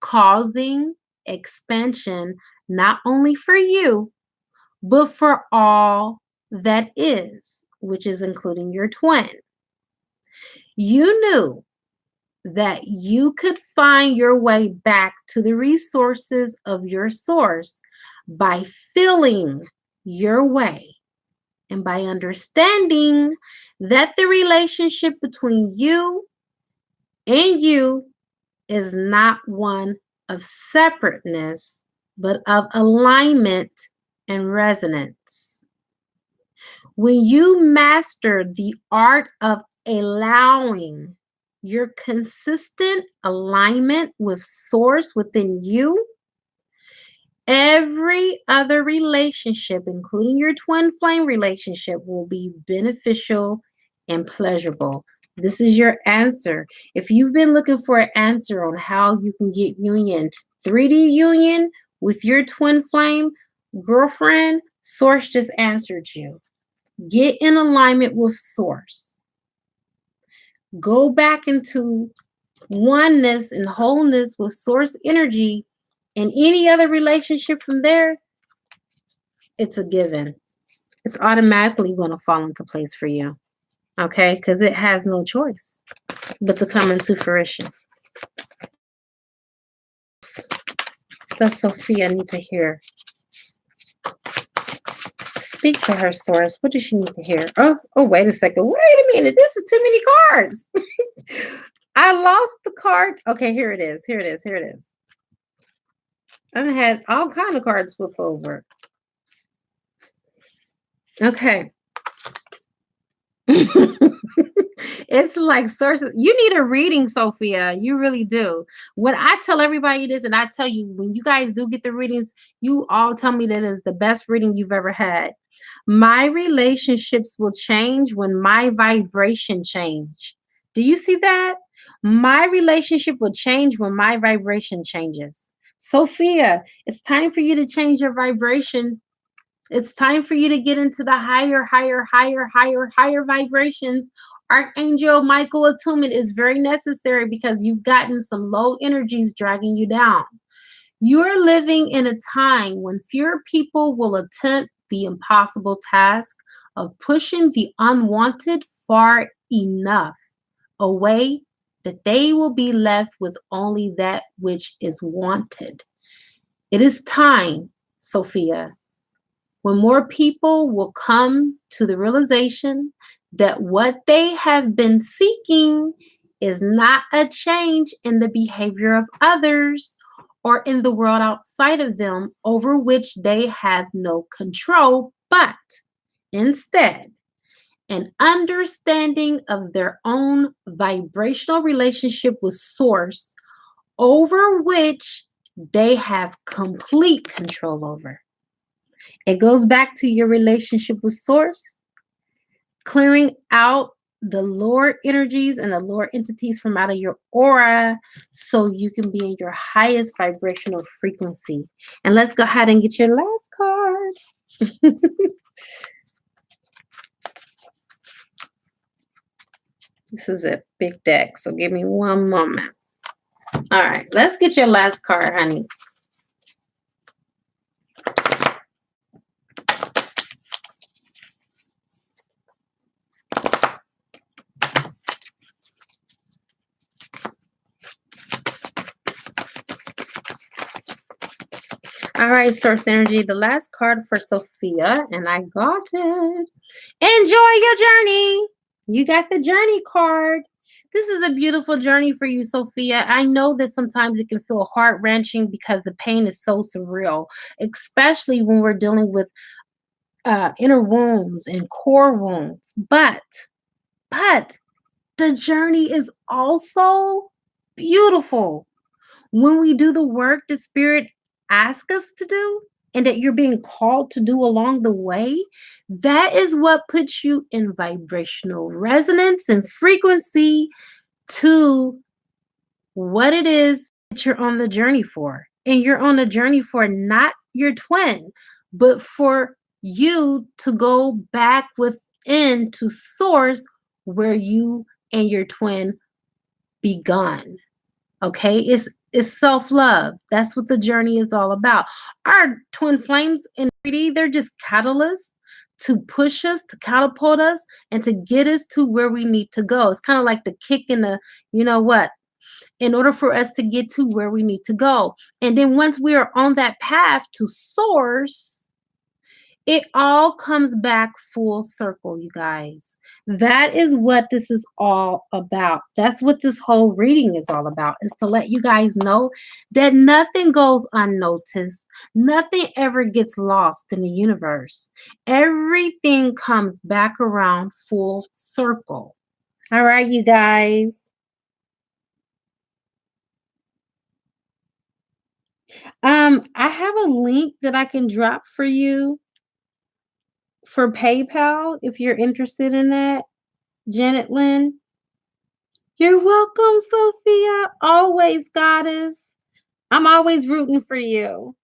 Speaker 1: causing expansion not only for you, but for all that is, which is including your twin. You knew that you could find your way back to the resources of your source by feeling your way and by understanding that the relationship between you and you is not one of separateness, but of alignment and resonance. When you master the art of allowing your consistent alignment with source within you, every other relationship, including your twin flame relationship, will be beneficial and pleasurable. This is your answer. If you've been looking for an answer on how you can get union, 3D union with your twin flame girlfriend, Source just answered you. Get in alignment with Source. Go back into oneness and wholeness with Source energy, and any other relationship from there, it's a given. It's automatically going to fall into place for you. Okay? Because it has no choice but to come into fruition. Does Sophia need to hear? Speak to her, Source. What does she need to hear? Oh, wait a second. Wait a minute. This is too many cards. I lost the card. Okay, here it is. Here it is. Here it is. I had all kind of cards flip over. Okay. It's like sources. You need a reading, Sophia. You really do. When I tell everybody this, and I tell you, when you guys do get the readings, you all tell me that it's the best reading you've ever had. My relationships will change when my vibration change. Do you see that? My relationship will change when my vibration changes. Sophia, it's time for you to change your vibration. It's time for you to get into the higher vibrations. Archangel Michael Attunement is very necessary because you've gotten some low energies dragging you down. You're living in a time when fewer people will attempt the impossible task of pushing the unwanted far enough away that they will be left with only that which is wanted. It is time, Sophia, when more people will come to the realization that what they have been seeking is not a change in the behavior of others or in the world outside of them over which they have no control, but instead an understanding of their own vibrational relationship with Source over which they have complete control over. It goes back to your relationship with Source, clearing out the lower energies and the lower entities from out of your aura so you can be in your highest vibrational frequency. And let's go ahead and get your last card. This is a big deck, so give me one moment. All right, let's get your last card, honey. All right, Source Energy, the last card for Sophia, and I got it. Enjoy your journey. You got the journey card. This is a beautiful journey for you, Sophia. I know that sometimes it can feel heart-wrenching because the pain is so surreal, especially when we're dealing with inner wounds and core wounds. But the journey is also beautiful. When we do the work the Spirit asks us to do and that you're being called to do along the way, that is what puts you in vibrational resonance and frequency to what it is that you're on the journey for. And you're on the journey for not your twin, but for you to go back within into source where you and your twin begun. Okay, it's self-love. That's what the journey is all about. Our twin flames in 3D, they're just catalysts to push us, to catapult us, and to get us to where we need to go. It's kind of like the kick in the, you know what, in order for us to get to where we need to go. And then once we are on that path to source, it all comes back full circle, you guys. That is what this is all about. That's what this whole reading is all about, is to let you guys know that nothing goes unnoticed. Nothing ever gets lost in the universe. Everything comes back around full circle. All right, you guys. I have a link that I can drop for you for PayPal if you're interested in that. Janet Lynn. You're welcome, Sophia. Always, goddess. I'm always rooting for you.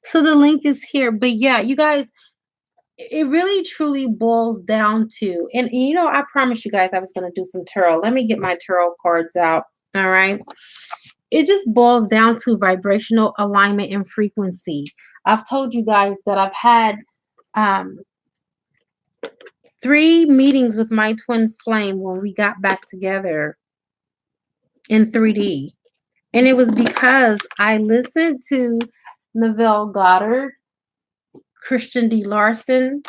Speaker 1: So the link is here. But yeah, you guys, it really truly boils down to, and you know, I promised you guys I was going to do some tarot. Let me get my tarot cards out. All right. It just boils down to vibrational alignment and frequency. I've told you guys that I've had 3 meetings with my twin flame when we got back together in 3D. And it was because I listened to Neville Goddard, Christian D. Larson,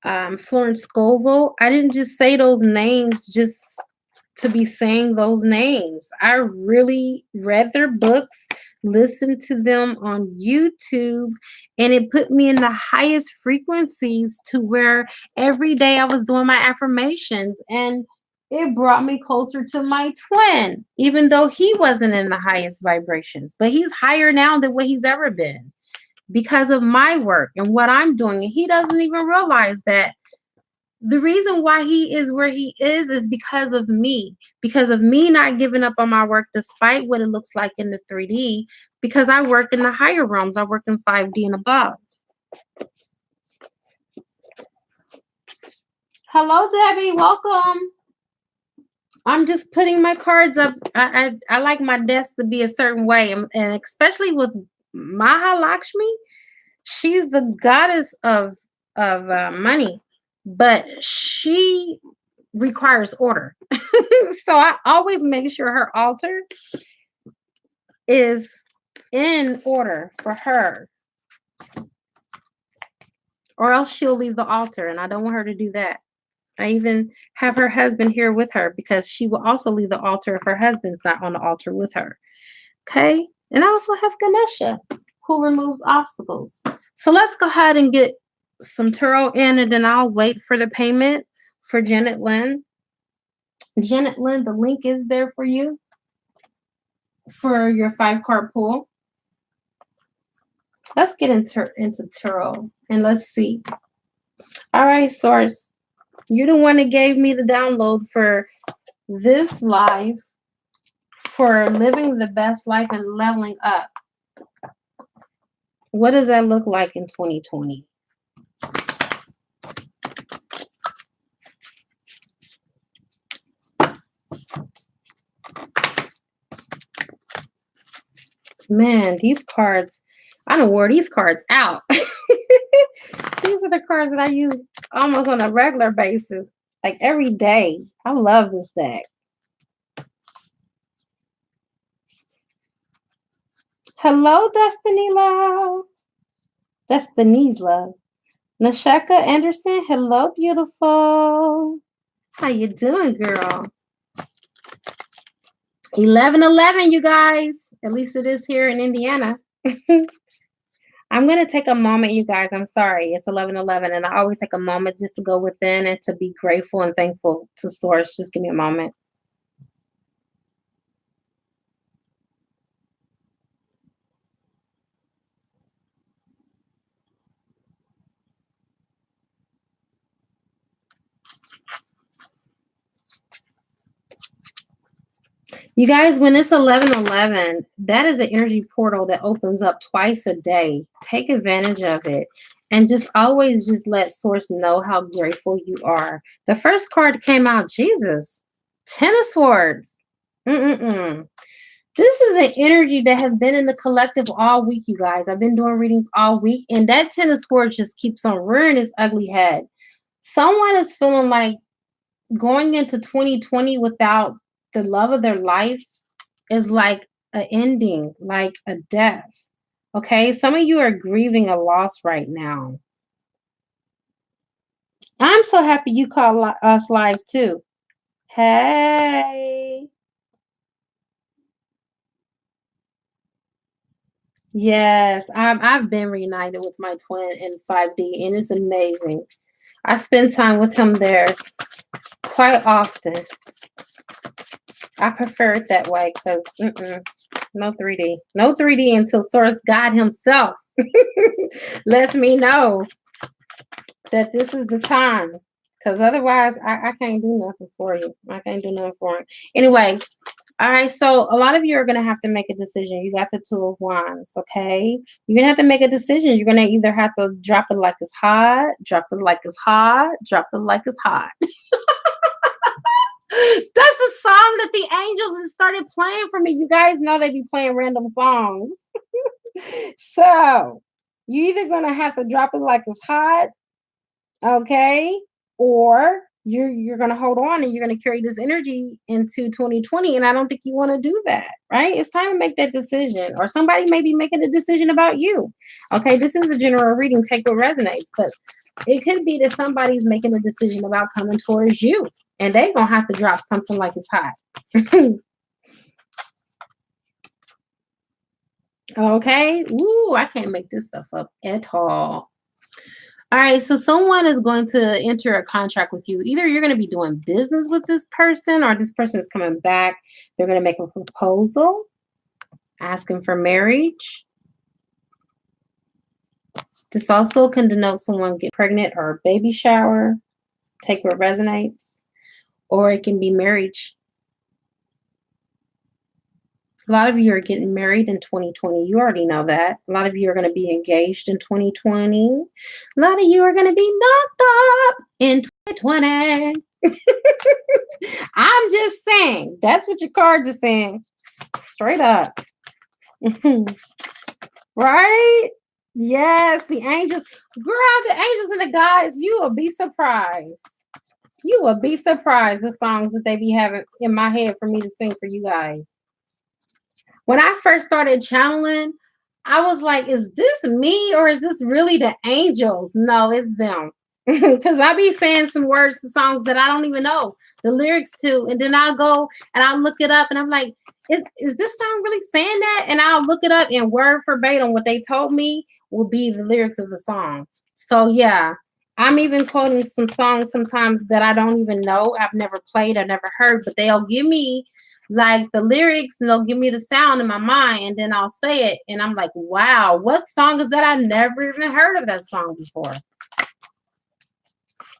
Speaker 1: Florence Scovel. I didn't just say those names just to be saying those names. I really read their books, listened to them on YouTube, and it put me in the highest frequencies to where every day I was doing my affirmations, and it brought me closer to my twin, even though he wasn't in the highest vibrations, but he's higher now than what he's ever been because of my work and what I'm doing. And he doesn't even realize that the reason why he is where he is because of me not giving up on my work despite what it looks like in the 3D, because I work in the higher realms. I work in 5D and above. Hello, Debbie. Welcome. I'm just putting my cards up. I like my desk to be a certain way, and especially with Mahalakshmi, she's the goddess of money, but she requires order. So I always make sure her altar is in order for her, or else she'll leave the altar, and I don't want her to do that. I even have her husband here with her because she will also leave the altar if her husband's not on the altar with her. Okay? And I also have Ganesha, who removes obstacles. So let's go ahead and get some tarot in, and then I'll wait for the payment for Janet Lynn. Janet Lynn, the link is there for you for your 5-card pool. Let's get into tarot and let's see. All right, source. You're the one that gave me the download for this life, for living the best life and leveling up. What does that look like in 2020? Man, these cards, I don't wear these cards out. These are the cards that I use almost on a regular basis, like every day. I love this deck. Hello, Destiny Love. Destiny's Love. Nasheka Anderson. Hello, beautiful. How you doing, girl? 11:11, you guys. At least it is here in Indiana. I'm going to take a moment, you guys. I'm sorry. It's 11:11, and I always take a moment just to go within and to be grateful and thankful to Source. Just give me a moment. You guys, when it's 11:11, that is an energy portal that opens up twice a day. Take advantage of it. And just always just let source know how grateful you are. The first card came out, Jesus. Ten of Swords. Mm-mm-mm. This is an energy that has been in the collective all week, you guys. I've been doing readings all week, and that Ten of Swords just keeps on rearing its ugly head. Someone is feeling like going into 2020 without the love of their life is like an ending, like a death. Okay, some of you are grieving a loss right now. I'm so happy you called us live too. Hey. Yes, I've been reunited with my twin in 5D, and it's amazing. I spend time with him there quite often. I prefer it that way because no 3D. No 3D until Source God himself lets me know that this is the time. Because otherwise, I can't do nothing for you. I can't do nothing for him. Anyway, all right, so a lot of you are going to have to make a decision. You got the Two of Wands, okay? You're going to have to make a decision. You're going to either have to drop it like it's hot, drop it like it's hot, drop it like it's hot. That's the song that the angels have started playing for me. You guys know they be playing random songs. So you either gonna have to drop it like it's hot, okay, or you're gonna hold on and you're gonna carry this energy into 2020. And I don't think you want to do that, right? It's time to make that decision, or somebody may be making a decision about you. Okay, this is a general reading. Take what resonates, but it could be that somebody's making a decision about coming towards you, and they're gonna have to drop something like it's hot. Okay. Ooh, I can't make this stuff up at all. All right. So someone is going to enter a contract with you. Either you're going to be doing business with this person, or this person is coming back. They're going to make a proposal, asking for marriage. This also can denote someone get pregnant or a baby shower. Take what resonates. Or it can be marriage. A lot of you are getting married in 2020. You already know that. A lot of you are going to be engaged in 2020. A lot of you are going to be knocked up in 2020. I'm just saying. That's what your cards are saying. Straight up. Right? Yes, the angels. Girl, the angels and the guys, you will be surprised. You will be surprised the songs that they be having in my head for me to sing for you guys. When I first started channeling, I was like, is this me or is this really the angels? No, it's them. Because I be saying some words to songs that I don't even know the lyrics to. And then I'll go and I'll look it up and I'm like, is this song really saying that? And I'll look it up and word verbatim what they told me will be the lyrics of the song. So yeah, I'm even quoting some songs sometimes that I don't even know. I've never played, I've never heard, but they'll give me like the lyrics and they'll give me the sound in my mind and then I'll say it and I'm like, wow, what song is that? I never even heard of that song before.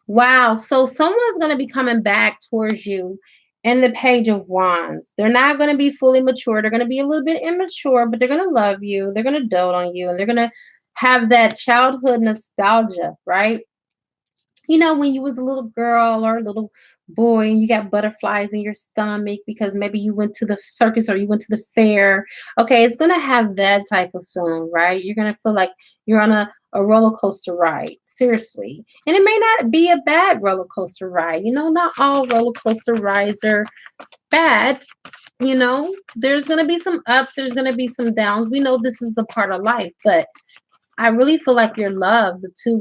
Speaker 1: Wow. So someone's going to be coming back towards you in the Page of Wands. They're not going to be fully mature. They're going to be a little bit immature, but they're going to love you. They're going to dote on you and they're going to have that childhood nostalgia, right? You know, when you was a little girl or a little boy and you got butterflies in your stomach because maybe you went to the circus or you went to the fair. Okay, it's going to have that type of feeling, right? You're going to feel like you're on a roller coaster ride, seriously. And it may not be a bad roller coaster ride. You know, not all roller coaster rides are bad. You know, there's going to be some ups, there's going to be some downs. We know this is a part of life, but I really feel like your love, the two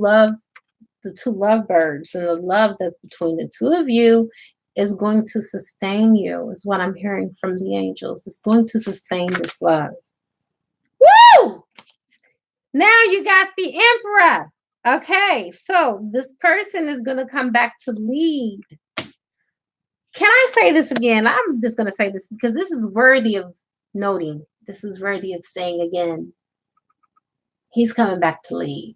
Speaker 1: lovebirds and the love that's between the two of you is going to sustain you, is what I'm hearing from the angels. It's going to sustain this love. Woo! Now you got the Emperor. Okay, so this person is going to come back to lead. Can I say this again? I'm just going to say this because this is worthy of noting. This is worthy of saying again. He's coming back to lead.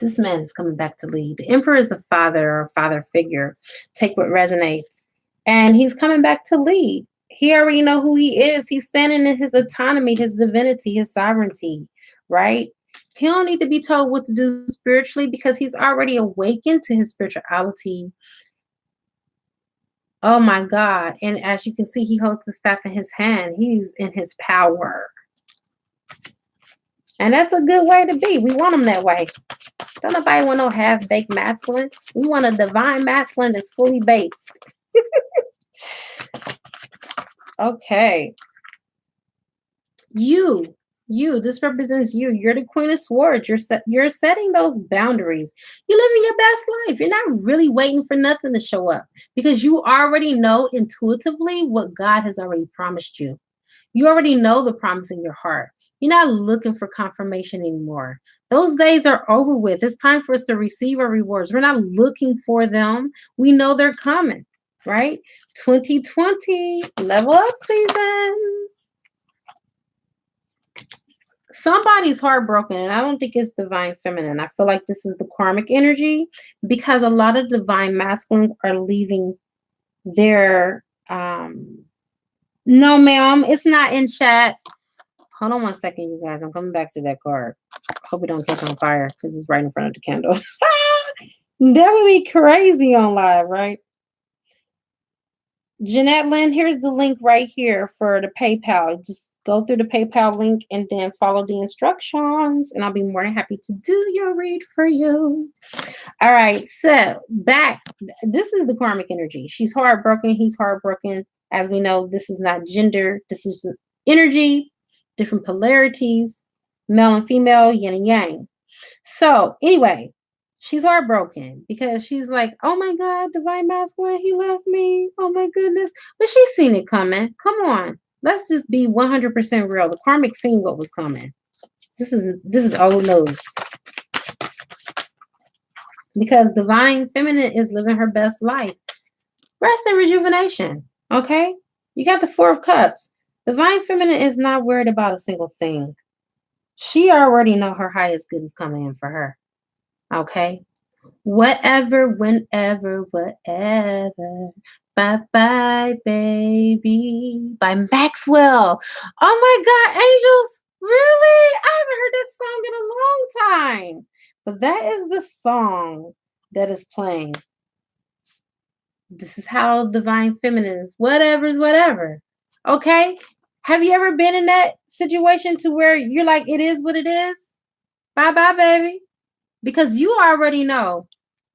Speaker 1: This man is coming back to lead. The Emperor is a father or father figure. Take what resonates. And he's coming back to lead. He already know who he is. He's standing in his autonomy, his divinity, his sovereignty, right? He don't need to be told what to do spiritually because he's already awakened to his spirituality. Oh my God. And as you can see, he holds the staff in his hand. He's in his power. And that's a good way to be. We want him that way. Don't nobody want no half-baked masculine. We want a divine masculine that's fully baked. Okay. This represents you. You're the Queen of Swords. You're setting those boundaries. You're living your best life. You're not really waiting for nothing to show up because you already know intuitively what God has already promised you. You already know the promise in your heart. You're not looking for confirmation anymore. Those days are over with. It's time for us to receive our rewards. We're not looking for them. We know they're coming, right? 2020, level up season. Somebody's heartbroken, and I don't think it's divine feminine. I feel like this is the karmic energy because a lot of divine masculines are leaving their no, ma'am, it's not in chat. Hold on one second, you guys. I'm coming back to that card. Hope it don't catch on fire because it's right in front of the candle. That would be crazy on live, right? Jeanette Lynn, here's the link right here for the PayPal. Just go through the PayPal link and then follow the instructions, and I'll be more than happy to do your read for you. All right, so back. This is the karmic energy. She's heartbroken. He's heartbroken. As we know, this is not gender. This is energy, different polarities, male and female, yin and yang. So anyway, she's heartbroken because she's like, oh my God, divine masculine, he left me. Oh my goodness. But she's seen it coming. Come on. Let's just be 100% real. The karmic seen what was coming. This is old news. Because divine feminine is living her best life. Rest and rejuvenation. Okay? You got the Four of Cups. Divine feminine is not worried about a single thing. She already know her highest good is coming in for her. Okay? Whatever, whenever, whatever. Bye-bye, baby. By Maxwell. Oh my God, angels. Really? I haven't heard this song in a long time. But that is the song that is playing. This is how divine feminine is. Whatever's whatever. Okay? Have you ever been in that situation to where you're like, it is what it is? Bye-bye, baby. Because you already know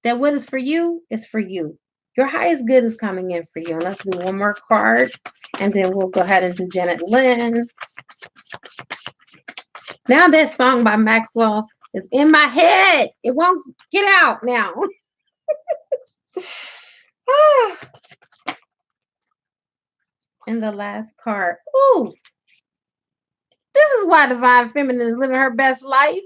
Speaker 1: that what is for you is for you. Your highest good is coming in for you. And let's do one more card. And then we'll go ahead and do Janet Lynn. Now that song by Maxwell is in my head. It won't get out now. And the last card. Ooh. This is why divine feminine is living her best life.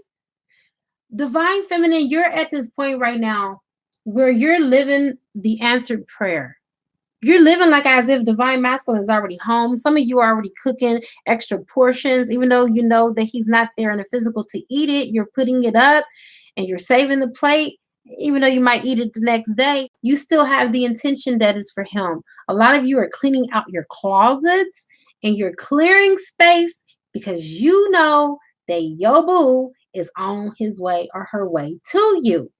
Speaker 1: Divine feminine, you're at this point right now where you're living the answered prayer. You're living like as if divine masculine is already home. Some of you are already cooking extra portions, even though you know that he's not there in the physical to eat it. You're putting it up and you're saving the plate. Even though you might eat it the next day, you still have the intention that is for him. A lot of you are cleaning out your closets and you're clearing space because you know that your boo is on his way or her way to you.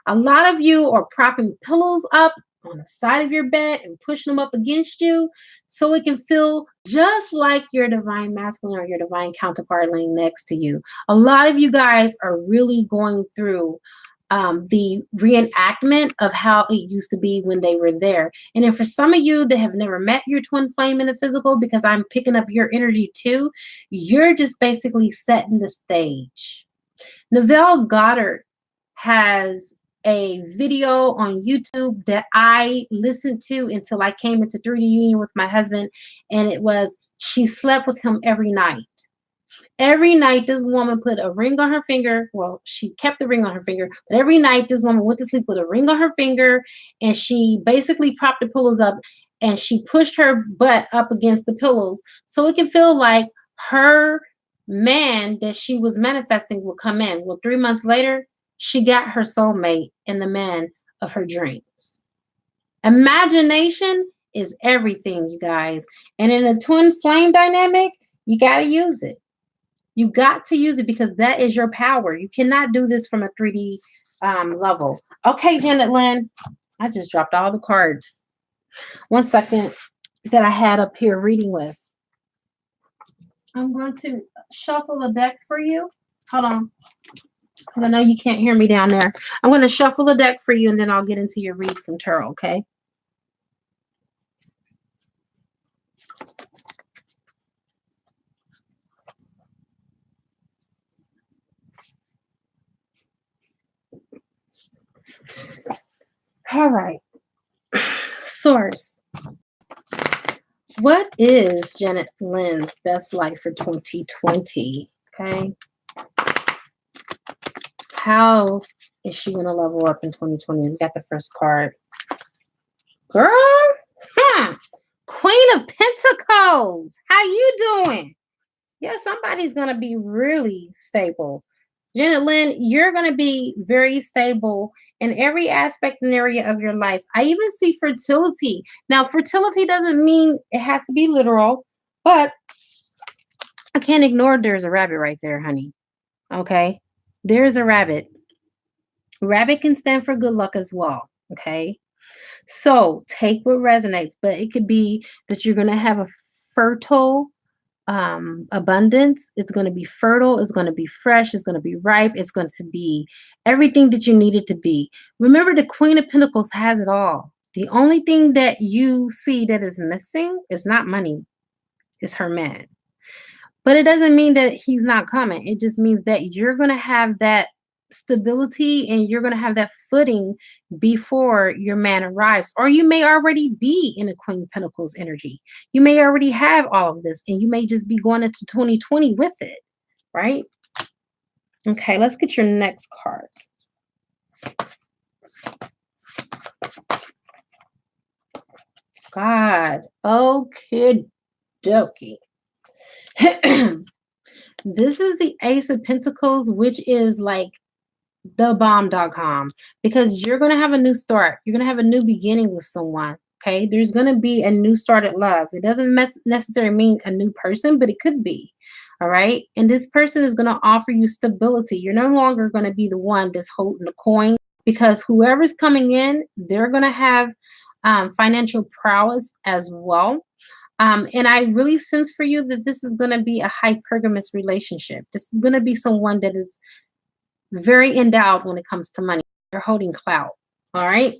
Speaker 1: A lot of you are propping pillows up on the side of your bed and pushing them up against you so it can feel just like your divine masculine or your divine counterpart laying next to you. A lot of you guys are really going through the reenactment of how it used to be when they were there. And then for some of you that have never met your twin flame in the physical, because I'm picking up your energy too, you're just basically setting the stage. Neville Goddard has a video on YouTube that I listened to until I came into 3D union with my husband, and it was, she slept with him every night. Every night, this woman put a ring on her finger. Well, she kept the ring on her finger, but every night, this woman went to sleep with a ring on her finger, and she basically propped the pillows up, and she pushed her butt up against the pillows so it can feel like her man that she was manifesting will come in. Well, 3 months later, she got her soulmate and the man of her dreams. Imagination is everything, you guys. And in a twin flame dynamic, you got to use it. You got to use it because that is your power. You cannot do this from a 3D level. Okay, Janet Lynn, I just dropped all the cards. 1 second that I had up here reading with. I'm going to shuffle the deck for you. Hold on. I know you can't hear me down there. I'm going to shuffle the deck for you, and then I'll get into your read from tarot, okay? All right. Source. What is Janet Lynn's best life for 2020? Okay. How is she going to level up in 2020? We got the first card. Girl, Queen of Pentacles. How you doing? Yeah, somebody's going to be really stable. Janet Lynn, you're going to be very stable in every aspect and area of your life. I even see fertility. Now, fertility doesn't mean it has to be literal, but I can't ignore there's a rabbit right there, honey. Okay? There's a rabbit. Rabbit can stand for good luck as well. Okay? So take what resonates, but it could be that you're going to have a fertile abundance. It's going to be fertile. It's going to be fresh. It's going to be ripe. It's going to be everything that you need it to be. Remember, the Queen of Pentacles has it all. The only thing that you see that is missing is not money. It's her man. But it doesn't mean that he's not coming. It just means that you're going to have that stability and you're going to have that footing before your man arrives. Or you may already be in a Queen of Pentacles energy. You may already have all of this and you may just be going into 2020 with it, right? Okay, let's get your next card. God, okay, dokie. This is the Ace of Pentacles, which is like thebomb.com, because you're going to have a new start. You're going to have a new beginning with someone. Okay. There's going to be a new start at love. It doesn't necessarily mean a new person, but it could be. All right. And this person is going to offer you stability. You're no longer going to be the one that's holding the coin, because whoever's coming in, they're going to have financial prowess as well. And I really sense for you that this is going to be a hypergamous relationship. This is going to be someone that is very endowed when it comes to money. They're holding clout. All right.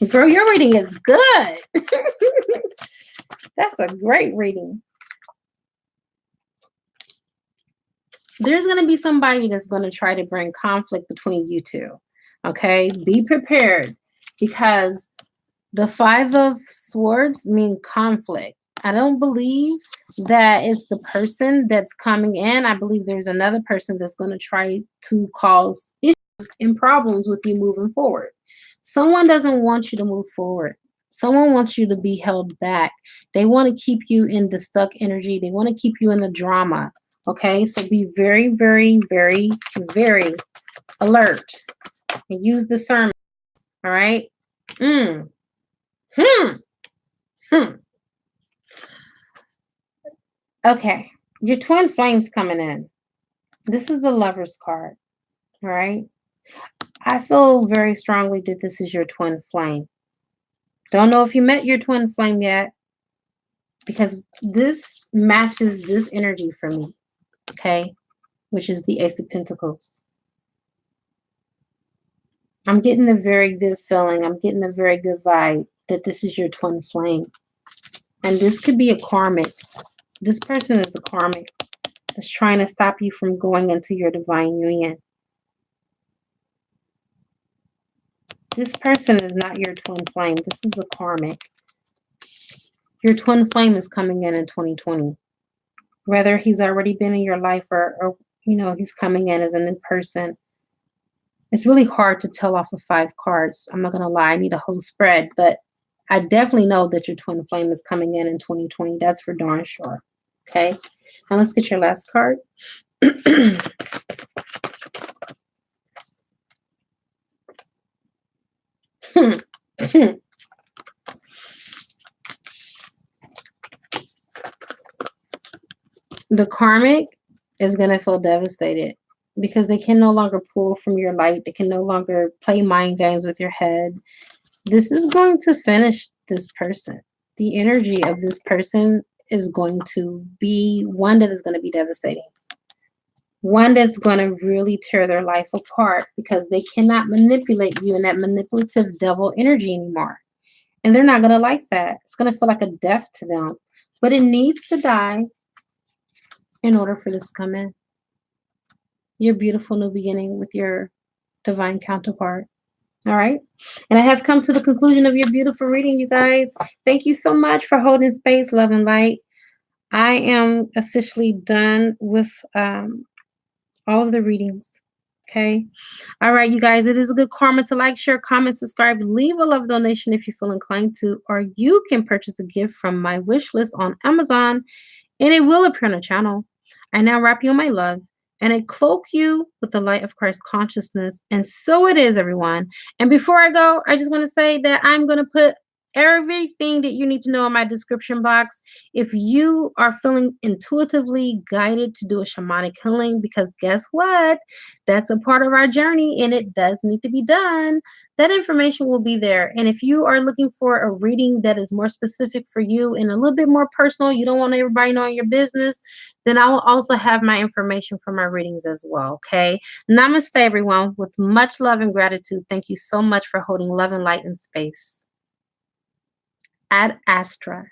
Speaker 1: Girl, your reading is good. That's a great reading. There's going to be somebody that's going to try to bring conflict between you two. Okay. Be prepared, because the Five of Swords mean conflict. I don't believe that it's the person that's coming in. I believe there's another person that's going to try to cause issues and problems with you moving forward. Someone doesn't want you to move forward. Someone wants you to be held back. They want to keep you in the stuck energy. They want to keep you in the drama. Okay, so be very, very, very, very alert and use discernment. All right. Okay, your twin flames coming in. This is the Lover's card. All right. I feel very strongly that this is your twin flame. Don't know if you met your twin flame yet, because this matches this energy for me. Okay, which is the Ace of Pentacles. I'm getting a very good feeling. I'm getting a very good vibe that this is your twin flame. And this could be a karmic. This person is a karmic that's trying to stop you from going into your divine union. This person is not your twin flame. This is a karmic. Your twin flame is coming in 2020. Whether he's already been in your life or you know, he's coming in as a new person. It's really hard to tell off of 5 cards. I'm not going to lie. I need a whole spread, but I definitely know that your twin flame is coming in 2020. That's for darn sure. Okay. Now let's get your last card. The karmic is going to feel devastated because they can no longer pull from your light. They can no longer play mind games with your head. This is going to finish this person. The energy of this person is going to be one that is going to be devastating. One that's going to really tear their life apart because they cannot manipulate you in that manipulative devil energy anymore. And they're not going to like that. It's going to feel like a death to them. But it needs to die in order for this to come in. Your beautiful new beginning with your divine counterpart. All right. And I have come to the conclusion of your beautiful reading, you guys. Thank you so much for holding space, love, and light. I am officially done with all of the readings. Okay. All right, you guys. It is a good karma to like, share, comment, subscribe, leave a love donation if you feel inclined to, or you can purchase a gift from my wish list on Amazon, and it will appear on the channel. I now wrap you in my love, and I cloak you with the light of Christ consciousness. And so it is, everyone. And before I go, I just want to say that I'm going to put everything that you need to know in my description box. If you are feeling intuitively guided to do a shamanic healing, because guess what? That's a part of our journey and it does need to be done. That information will be there. And if you are looking for a reading that is more specific for you and a little bit more personal, you don't want everybody knowing your business, then I will also have my information for my readings as well. Okay. Namaste, everyone. With much love and gratitude. Thank you so much for holding love and light in space. Ad Astra.